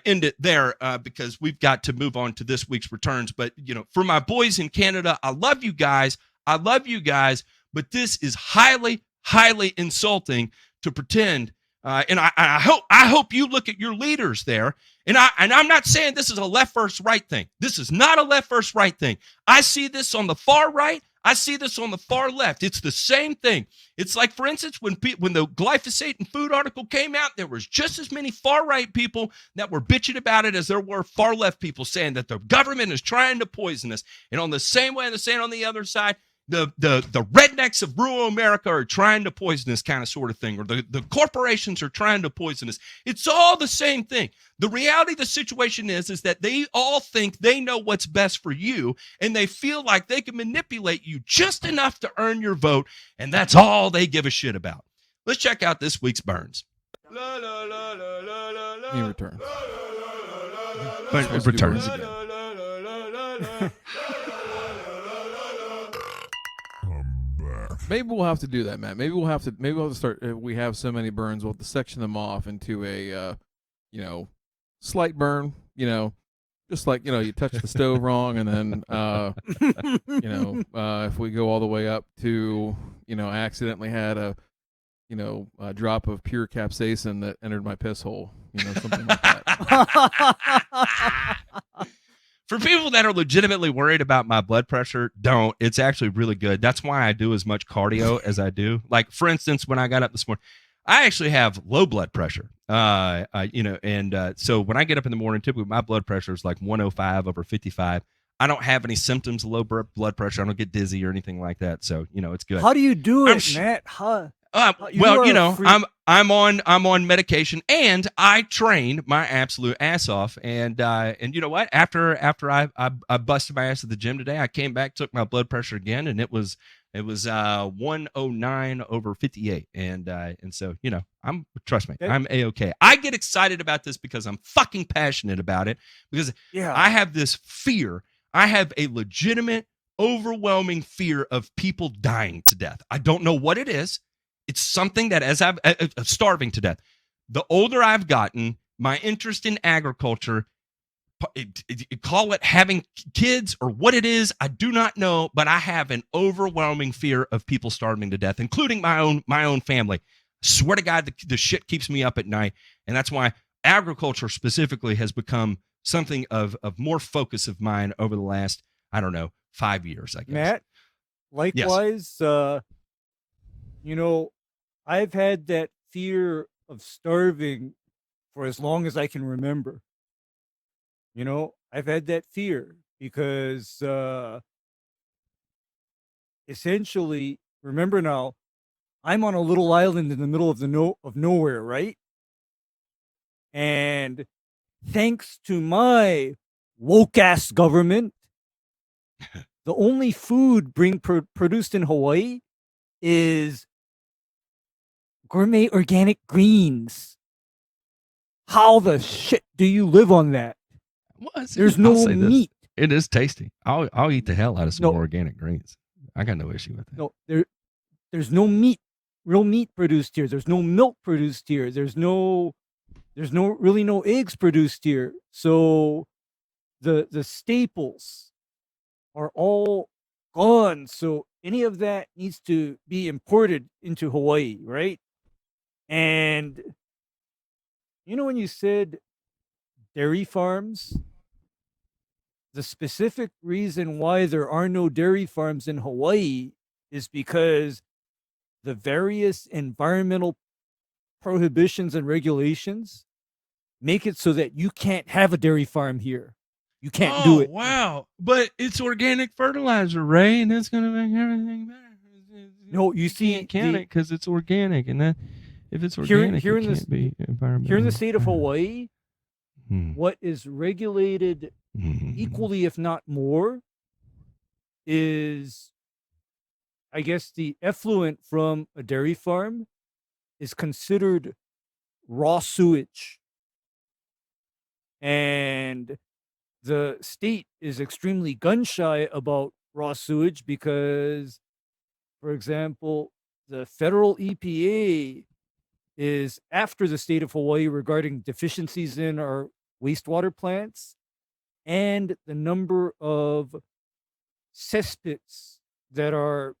end it there, because we've got to move on to this week's returns. But, for my boys in Canada, I love you guys. But this is highly, highly insulting to pretend. And I hope you look at your leaders there. And I'm not saying this is a left versus right thing. This is not a left versus right thing. I see this on the far right. I see this on the far left. It's the same thing. It's like, for instance, when the glyphosate and food article came out, there was just as many far right people that were bitching about it as there were far left people saying that the government is trying to poison us. And on the same way, they're saying on the other side, the rednecks of rural America are trying to poison us, kind of sort of thing, or the corporations are trying to poison us. It's all the same thing. The reality of the situation is that they all think they know what's best for you, and they feel like they can manipulate you just enough to earn your vote, and that's all they give a shit about. Let's check out this week's Burns. He returns. But returns again. Maybe we'll have to do that, Matt. Maybe we'll have to start. We have so many burns, we'll have to section them off into a, slight burn. Just like you touch the stove wrong, and then, if we go all the way up to, I accidentally had a drop of pure capsaicin that entered my piss hole. Something like that. For people that are legitimately worried about my blood pressure, don't. It's actually really good. That's why I do as much cardio as I do. Like, for instance, when I got up this morning, I actually have low blood pressure. So when I get up in the morning, typically my blood pressure is like 105/55. I don't have any symptoms of low blood pressure. I don't get dizzy or anything like that. So, it's good. How do you do it, Matt? I'm on medication, and I train my absolute ass off. And you know what? After I busted my ass at the gym today, I came back, took my blood pressure again, and it was 109/58. And so, trust me, I'm A-okay. I get excited about this because I'm fucking passionate about it, because I have this fear. I have a legitimate, overwhelming fear of people dying to death. I don't know what it is. It's something that as I'm starving to death. The older I've gotten, my interest in agriculture, call it having kids or what it is, I do not know, but I have an overwhelming fear of people starving to death, including my own family. I swear to God, the shit keeps me up at night, and that's why agriculture specifically has become something of more focus of mine over the last, 5 years, I guess. Matt, likewise, yes. I've had that fear of starving for as long as I can remember. I've had that fear because essentially, remember now, I'm on a little island in the middle of nowhere, right? And thanks to my woke-ass government, the only food produced in Hawaii is gourmet organic greens. How the shit do you live on that? Well, there's no meat. It is tasty. I'll eat the hell out of some more organic greens. I got no issue with it. No, there's no meat, real meat produced here. There's no milk produced here. There's really no eggs produced here. So the staples are all gone. So any of that needs to be imported into Hawaii, right? And when you said dairy farms, the specific reason why there are no dairy farms in Hawaii is because the various environmental prohibitions and regulations make it so that you can't have a dairy farm here. You can't do it. Wow. But it's organic fertilizer, Ray, and it's going to make everything better. No, you see, can't count it because it's organic, and that if it's organic, it can't be environmental. Here in the state of Hawaii, what is regulated equally, if not more, is I guess the effluent from a dairy farm is considered raw sewage. And the state is extremely gun shy about raw sewage because, for example, the federal EPA is after the state of Hawaii regarding deficiencies in our wastewater plants and the number of cesspits that are,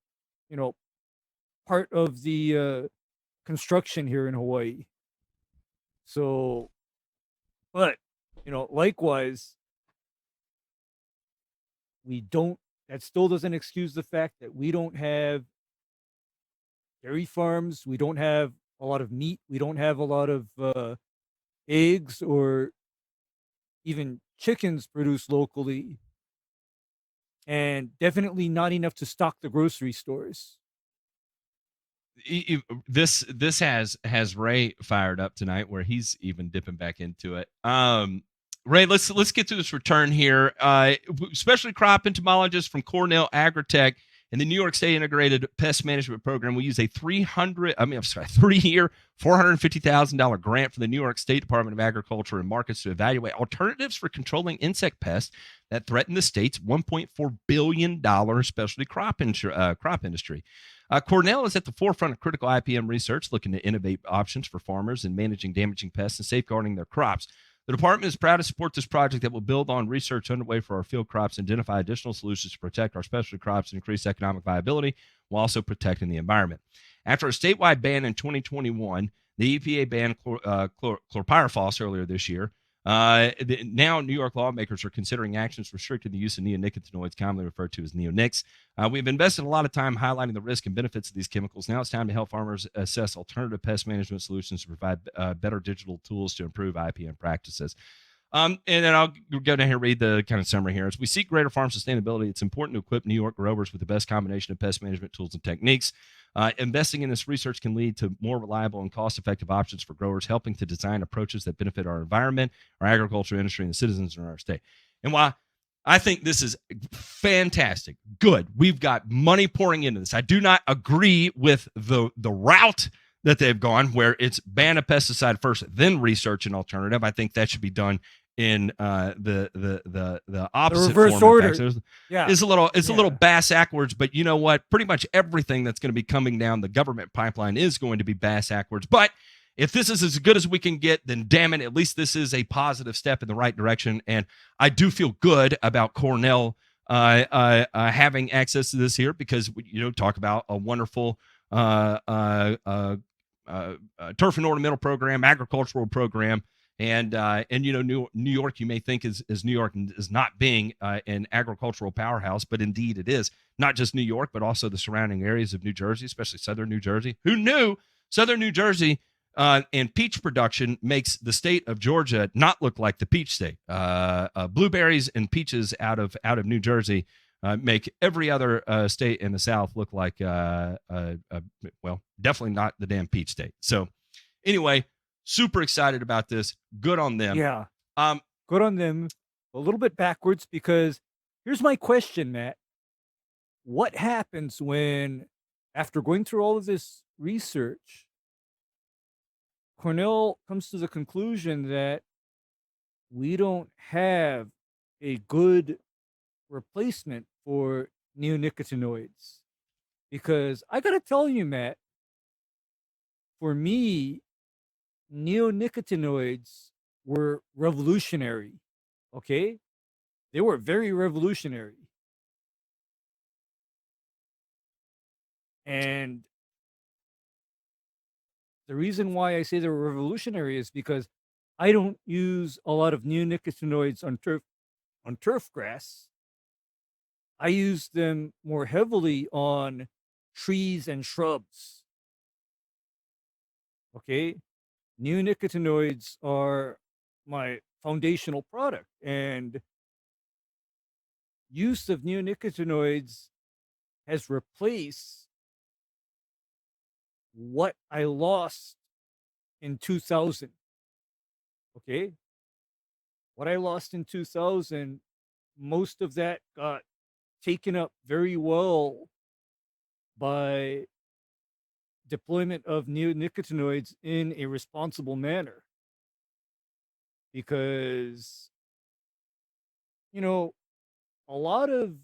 you know, part of the construction here in Hawaii. So, but, likewise, that still doesn't excuse the fact that we don't have dairy farms. We don't have a lot of meat. We don't have a lot of eggs or even chickens produced locally. And definitely not enough to stock the grocery stores. This has Ray fired up tonight, where he's even dipping back into it. Ray, let's get to this return here. Specialty crop entomologist from Cornell Agritech and the New York State Integrated Pest Management Program will use a 3-year, $450,000 grant from the New York State Department of Agriculture and Markets to evaluate alternatives for controlling insect pests that threaten the state's $1.4 billion specialty crop industry. Cornell is at the forefront of critical IPM research, looking to innovate options for farmers in managing damaging pests and safeguarding their crops. The department is proud to support this project that will build on research underway for our field crops and identify additional solutions to protect our specialty crops and increase economic viability while also protecting the environment. After a statewide ban in 2021, the EPA banned chlorpyrifos earlier this year. Now, New York lawmakers are considering actions restricting the use of neonicotinoids, commonly referred to as neonics. We've invested a lot of time highlighting the risk and benefits of these chemicals. Now it's time to help farmers assess alternative pest management solutions to provide better digital tools to improve IPM practices. And then I'll go down here and read the kind of summary here. As we seek greater farm sustainability, it's important to equip New York growers with the best combination of pest management tools and techniques. Investing in this research can lead to more reliable and cost-effective options for growers, helping to design approaches that benefit our environment, our agriculture industry, and the citizens in our state. And while I think this is fantastic, good, we've got money pouring into this. I do not agree with the route that they've gone, where it's ban a pesticide first, then research an alternative. I think that should be done in the opposite reverse form. order. It's a little bass backwards, but you know what? Pretty much everything that's going to be coming down the government pipeline is going to be bass backwards. But if this is as good as we can get, then damn it, at least this is a positive step in the right direction. And I do feel good about Cornell having access to this here, because talk about a wonderful turf and ornamental program, agricultural program. And New York, you may think is New York is not being an agricultural powerhouse, but indeed it is. Not just New York, but also the surrounding areas of New Jersey, especially southern New Jersey. Who knew southern New Jersey and peach production makes the state of Georgia not look like the peach state? Blueberries and peaches out of New Jersey make every other state in the South look like, well, definitely not the damn peach state. So anyway, super excited about this. Good on them. Yeah. Good on them. A little bit backwards, because here's my question, Matt. What happens when, after going through all of this research, Cornell comes to the conclusion that we don't have a good replacement for neonicotinoids? Because I got to tell you, Matt, for me, neonicotinoids were revolutionary. Okay? They were very revolutionary. And the reason why I say they were revolutionary is because I don't use a lot of neonicotinoids on turfgrass. I use them more heavily on trees and shrubs. Okay? Neonicotinoids are my foundational product, and use of neonicotinoids has replaced what I lost in 2000. Okay? What I lost in 2000, most of that got taken up very well by deployment of neonicotinoids in a responsible manner. Because, you know, a lot of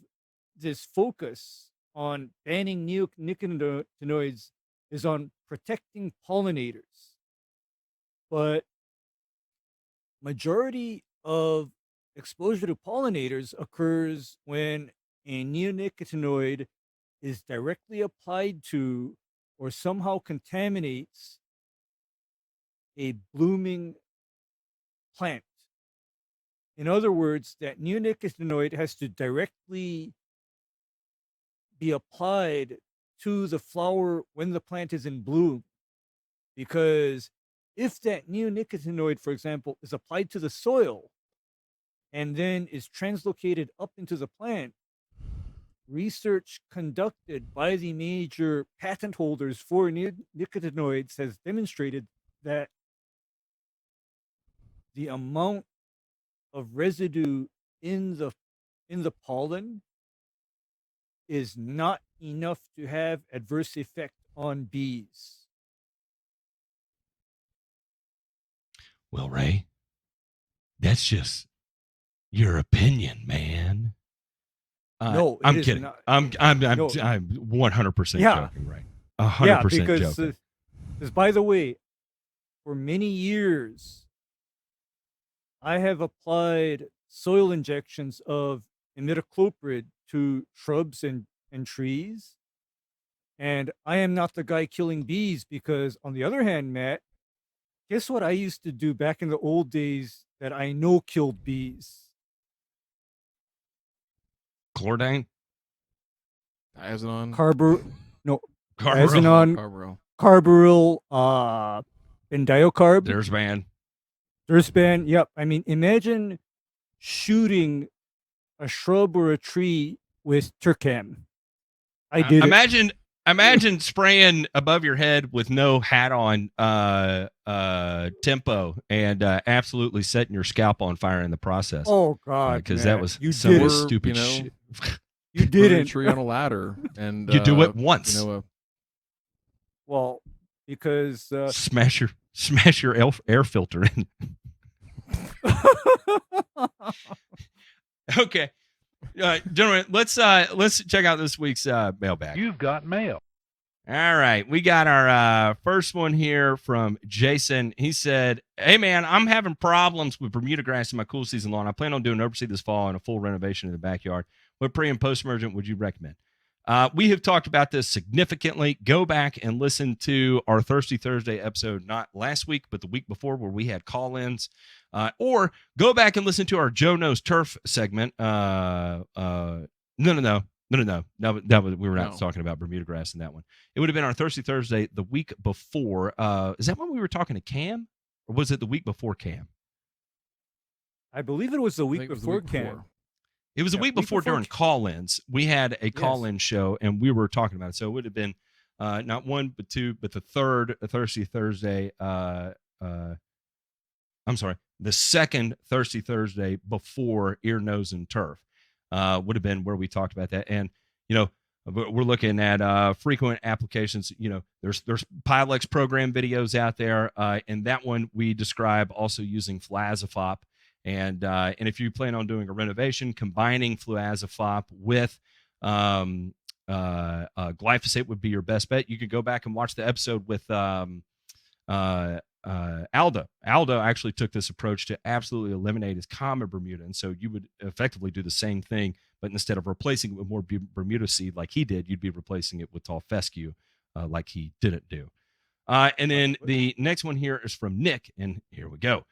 this focus on banning neonicotinoids is on protecting pollinators. But majority of exposure to pollinators occurs when a neonicotinoid is directly applied to or somehow contaminates a blooming plant. In other words, that neonicotinoid has to directly be applied to the flower when the plant is in bloom. Because if that neonicotinoid, for example, is applied to the soil and then is translocated up into the plant, research conducted by the major patent holders for neonicotinoids has demonstrated that the amount of residue in the pollen is not enough to have adverse effect on bees. Well, Ray, that's just your opinion, man. No, it I'm is kidding. not. I'm No. 100% Yeah. joking, right? 100% Yeah, because joking. by the way, for many years, I have applied soil injections of imidacloprid to shrubs and trees. And I am not the guy killing bees because, on the other hand, Matt, guess what I used to do back in the old days that I know killed bees? Chlordane? Diazinon. No, Carbaryl. Carbaryl. carbaryl, bendiocarb. There's man. Durspan, yep. I mean, imagine shooting a shrub or a tree with Turcam. I did it. Imagine spraying above your head with no hat on tempo and absolutely setting your scalp on fire in the process. Oh God, because man. that was You some did of it. the stupid You know, shit. You Burn a didn't. tree on a ladder, and You do it once. You know, Well, because smash your air filter in. Okay, gentlemen, let's check out this week's mailbag. You've got mail. All right, we got our first one here from Jason. He said, "Hey man, I'm having problems with Bermuda grass in my cool season lawn. I plan on doing overseed this fall and a full renovation of the backyard. What pre and post emergent would you recommend?" We have talked about this significantly. Go back and listen to our Thirsty Thursday episode, not last week, but the week before, where we had call-ins. Or go back and listen to our Joe Knows Turf segment. No, we were not talking about Bermuda grass in that one. It would have been our Thirsty Thursday the week before. Is that when we were talking to Cam? Or was it the week before Cam? I believe it was the week before Cam. It was a week before during call-ins. We had a call-in show, and we were talking about it. So it would have been not one, but two, but the third Thirsty Thursday. I'm sorry, the second Thirsty Thursday before Ear, Nose, and Turf would have been where we talked about that. And, you know, we're looking at frequent applications. You know, there's Pilex program videos out there. And that one we describe also using fluazafop. And if you plan on doing a renovation, combining fluazafop with glyphosate would be your best bet. You could go back and watch the episode with Aldo. Aldo actually took this approach to absolutely eliminate his common Bermuda. And so you would effectively do the same thing, but instead of replacing it with more Bermuda seed like he did, you'd be replacing it with tall fescue like he didn't do. And then the next one here is from Nick, and here we go.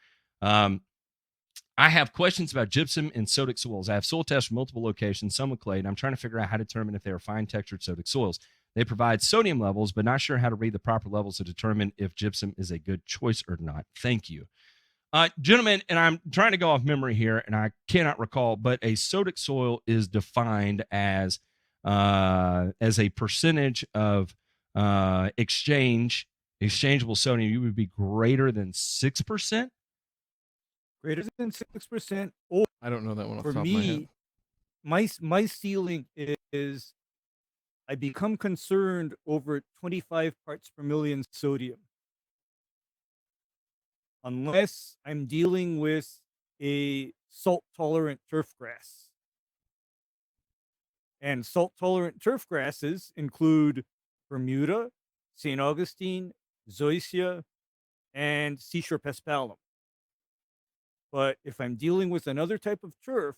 I have questions about gypsum and sodic soils. I have soil tests from multiple locations, some with clay, and I'm trying to figure out how to determine if they are fine-textured sodic soils. They provide sodium levels, but not sure how to read the proper levels to determine if gypsum is a good choice or not. Thank you. Gentlemen, and I'm trying to go off memory here, and I cannot recall, but a sodic soil is defined as a percentage of exchangeable sodium. You would be greater than 6%. Greater than 6%. Or I don't know that one off for the top of my head. me, my ceiling is I become concerned over 25 parts per million sodium. Unless I'm dealing with a salt-tolerant turf grass. And salt-tolerant turf grasses include Bermuda, St. Augustine, Zoysia, and seashore paspalum. But if I'm dealing with another type of turf,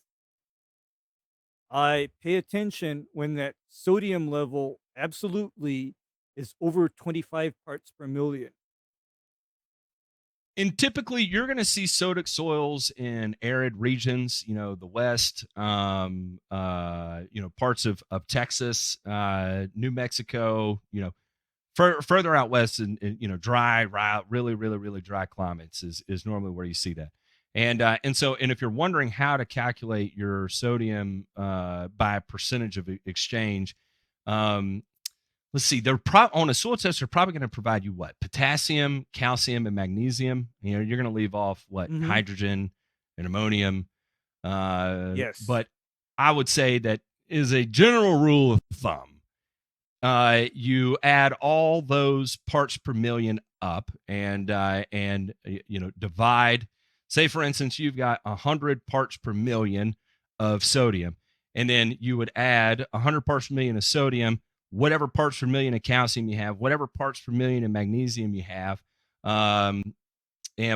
I pay attention when that sodium level absolutely is over 25 parts per million. And typically, you're going to see sodic soils in arid regions, the West, parts of Texas, New Mexico, further out west, and dry, really, really, really dry climates is normally where you see that. And if you're wondering how to calculate your sodium by percentage of exchange, let's see. They're on a soil test. They're probably going to provide you what? Potassium, calcium, and magnesium. You're going to leave off what? Mhm. Hydrogen and ammonium. Yes. But I would say that is a general rule of thumb. You add all those parts per million up and divide. Say, for instance, you've got 100 parts per million of sodium, and then you would add 100 parts per million of sodium, whatever parts per million of calcium you have, whatever parts per million of magnesium you have, and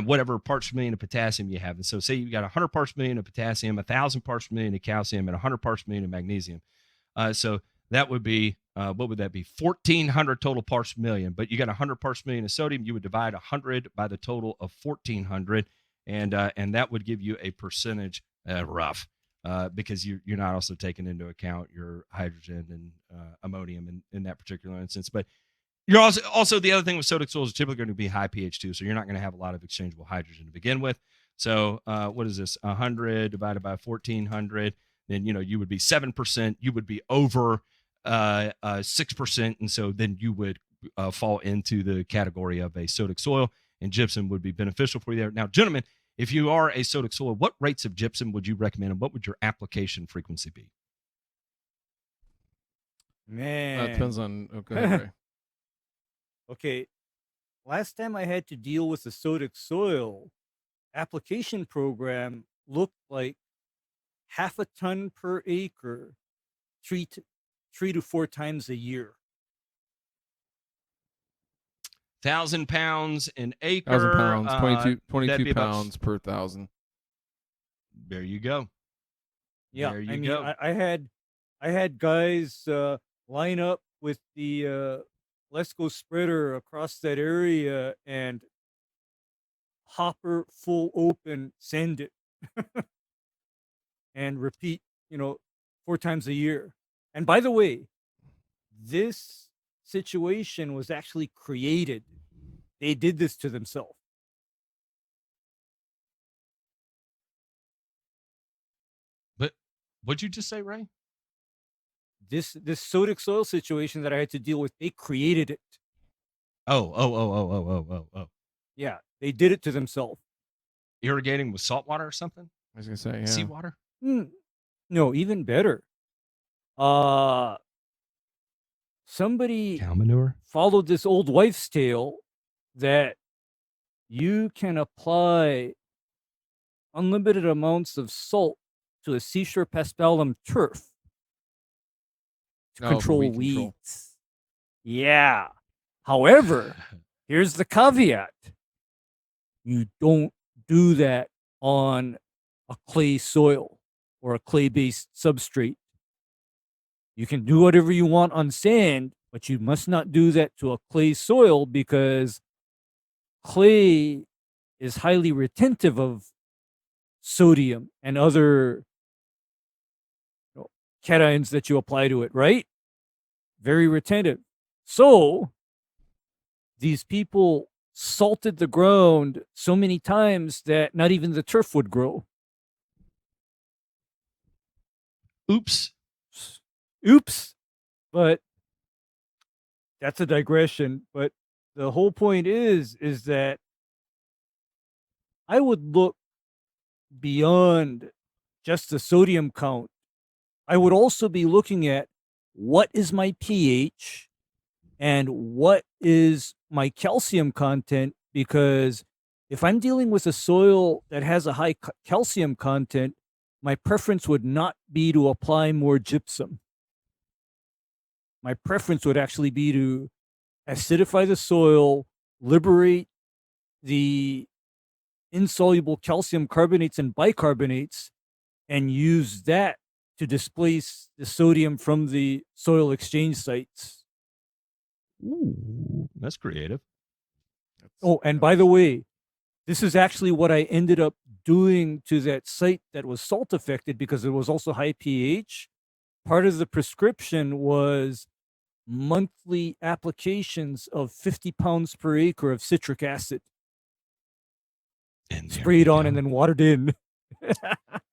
whatever parts per million of potassium you have. And so say you've got 100 parts per million of potassium, 1,000 parts per million of calcium, and 100 parts per million of magnesium. So that would be, what would that be? 1,400 total parts per million. But you got 100 parts per million of sodium. You would divide 100 by the total of 1,400, and that would give you a percentage rough. Because you're not also taking into account your hydrogen and ammonium in that particular instance. But you're also the other thing with sodic soils is typically going to be high pH too, so you're not going to have a lot of exchangeable hydrogen to begin with. So what is this? 100 divided by 1,400, then you would be 7%. You would be over 6%, and so then you would fall into the category of a sodic soil, and gypsum would be beneficial for you there. Now, gentlemen, if you are a sodic soil, what rates of gypsum would you recommend, and what would your application frequency be? Man. That depends on. Okay, Ray. Okay. Last time I had to deal with the sodic soil, application program looked like half a ton per acre, three to 4 times a year. 1,000 pounds an acre. 1,000 pounds, 22 about- pounds per 1,000. There you go. Yeah, There you I mean, go. I had guys line up with the Let's Go spreader across that area and hopper full open, send it, and repeat, 4 times a year. And by the way, this situation was actually created. They did this to themselves. But what'd you just say, Ray? This sodic soil situation that I had to deal with, they created it. Oh. Yeah, they did it to themselves. Irrigating with salt water or something? I was gonna say, yeah. Seawater? No, even better. Somebody Cow manure? followed this old wife's tale that you can apply unlimited amounts of salt to a seashore paspalum turf to Oh, for control weed weeds. control. Yeah. However, here's the caveat. You don't do that on a clay soil or a clay-based substrate. You can do whatever you want on sand, but you must not do that to a clay soil because clay is highly retentive of sodium and other cations that you apply to it, right? Very retentive. So these people salted the ground so many times that not even the turf would grow. Oops. But that's a digression. But the whole point is that I would look beyond just the sodium count. I would also be looking at what is my pH and what is my calcium content, because if I'm dealing with a soil that has a high calcium content, my preference would not be to apply more gypsum. My preference would actually be to acidify the soil, liberate the insoluble calcium carbonates and bicarbonates, and use that to displace the sodium from the soil exchange sites. Ooh, that's creative. Oh, and by the way, this is actually what I ended up doing to that site that was salt affected, because it was also high pH. Part of the prescription was monthly applications of 50 pounds per acre of citric acid, And there sprayed we on go. and then watered in.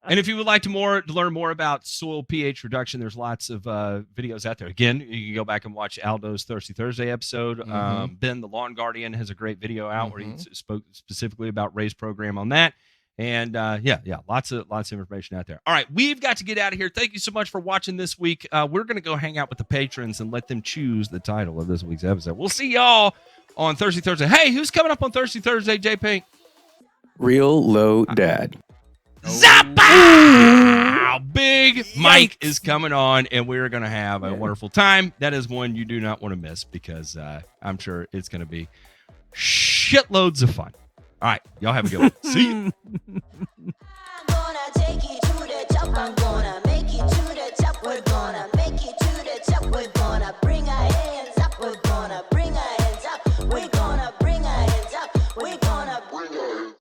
And if you would like to learn more about soil pH reduction, there's lots of videos out there. Again, you can go back and watch Aldo's Thirsty Thursday episode. Mhm. Ben, the Lawn Guardian, has a great video out where he spoke specifically about Ray's program on that. And lots of information out there. All right, we've got to get out of here. Thank you so much for watching this week. We're going to go hang out with the patrons and let them choose the title of this week's episode. We'll see y'all on Thirsty Thursday. Hey, who's coming up on Thirsty Thursday, JP? Real Low Dad. Zappa! Big Mike is coming on, and we're going to have a wonderful time. That is one you do not want to miss, because I'm sure it's going to be shitloads of fun. All right, y'all have a good one. See you.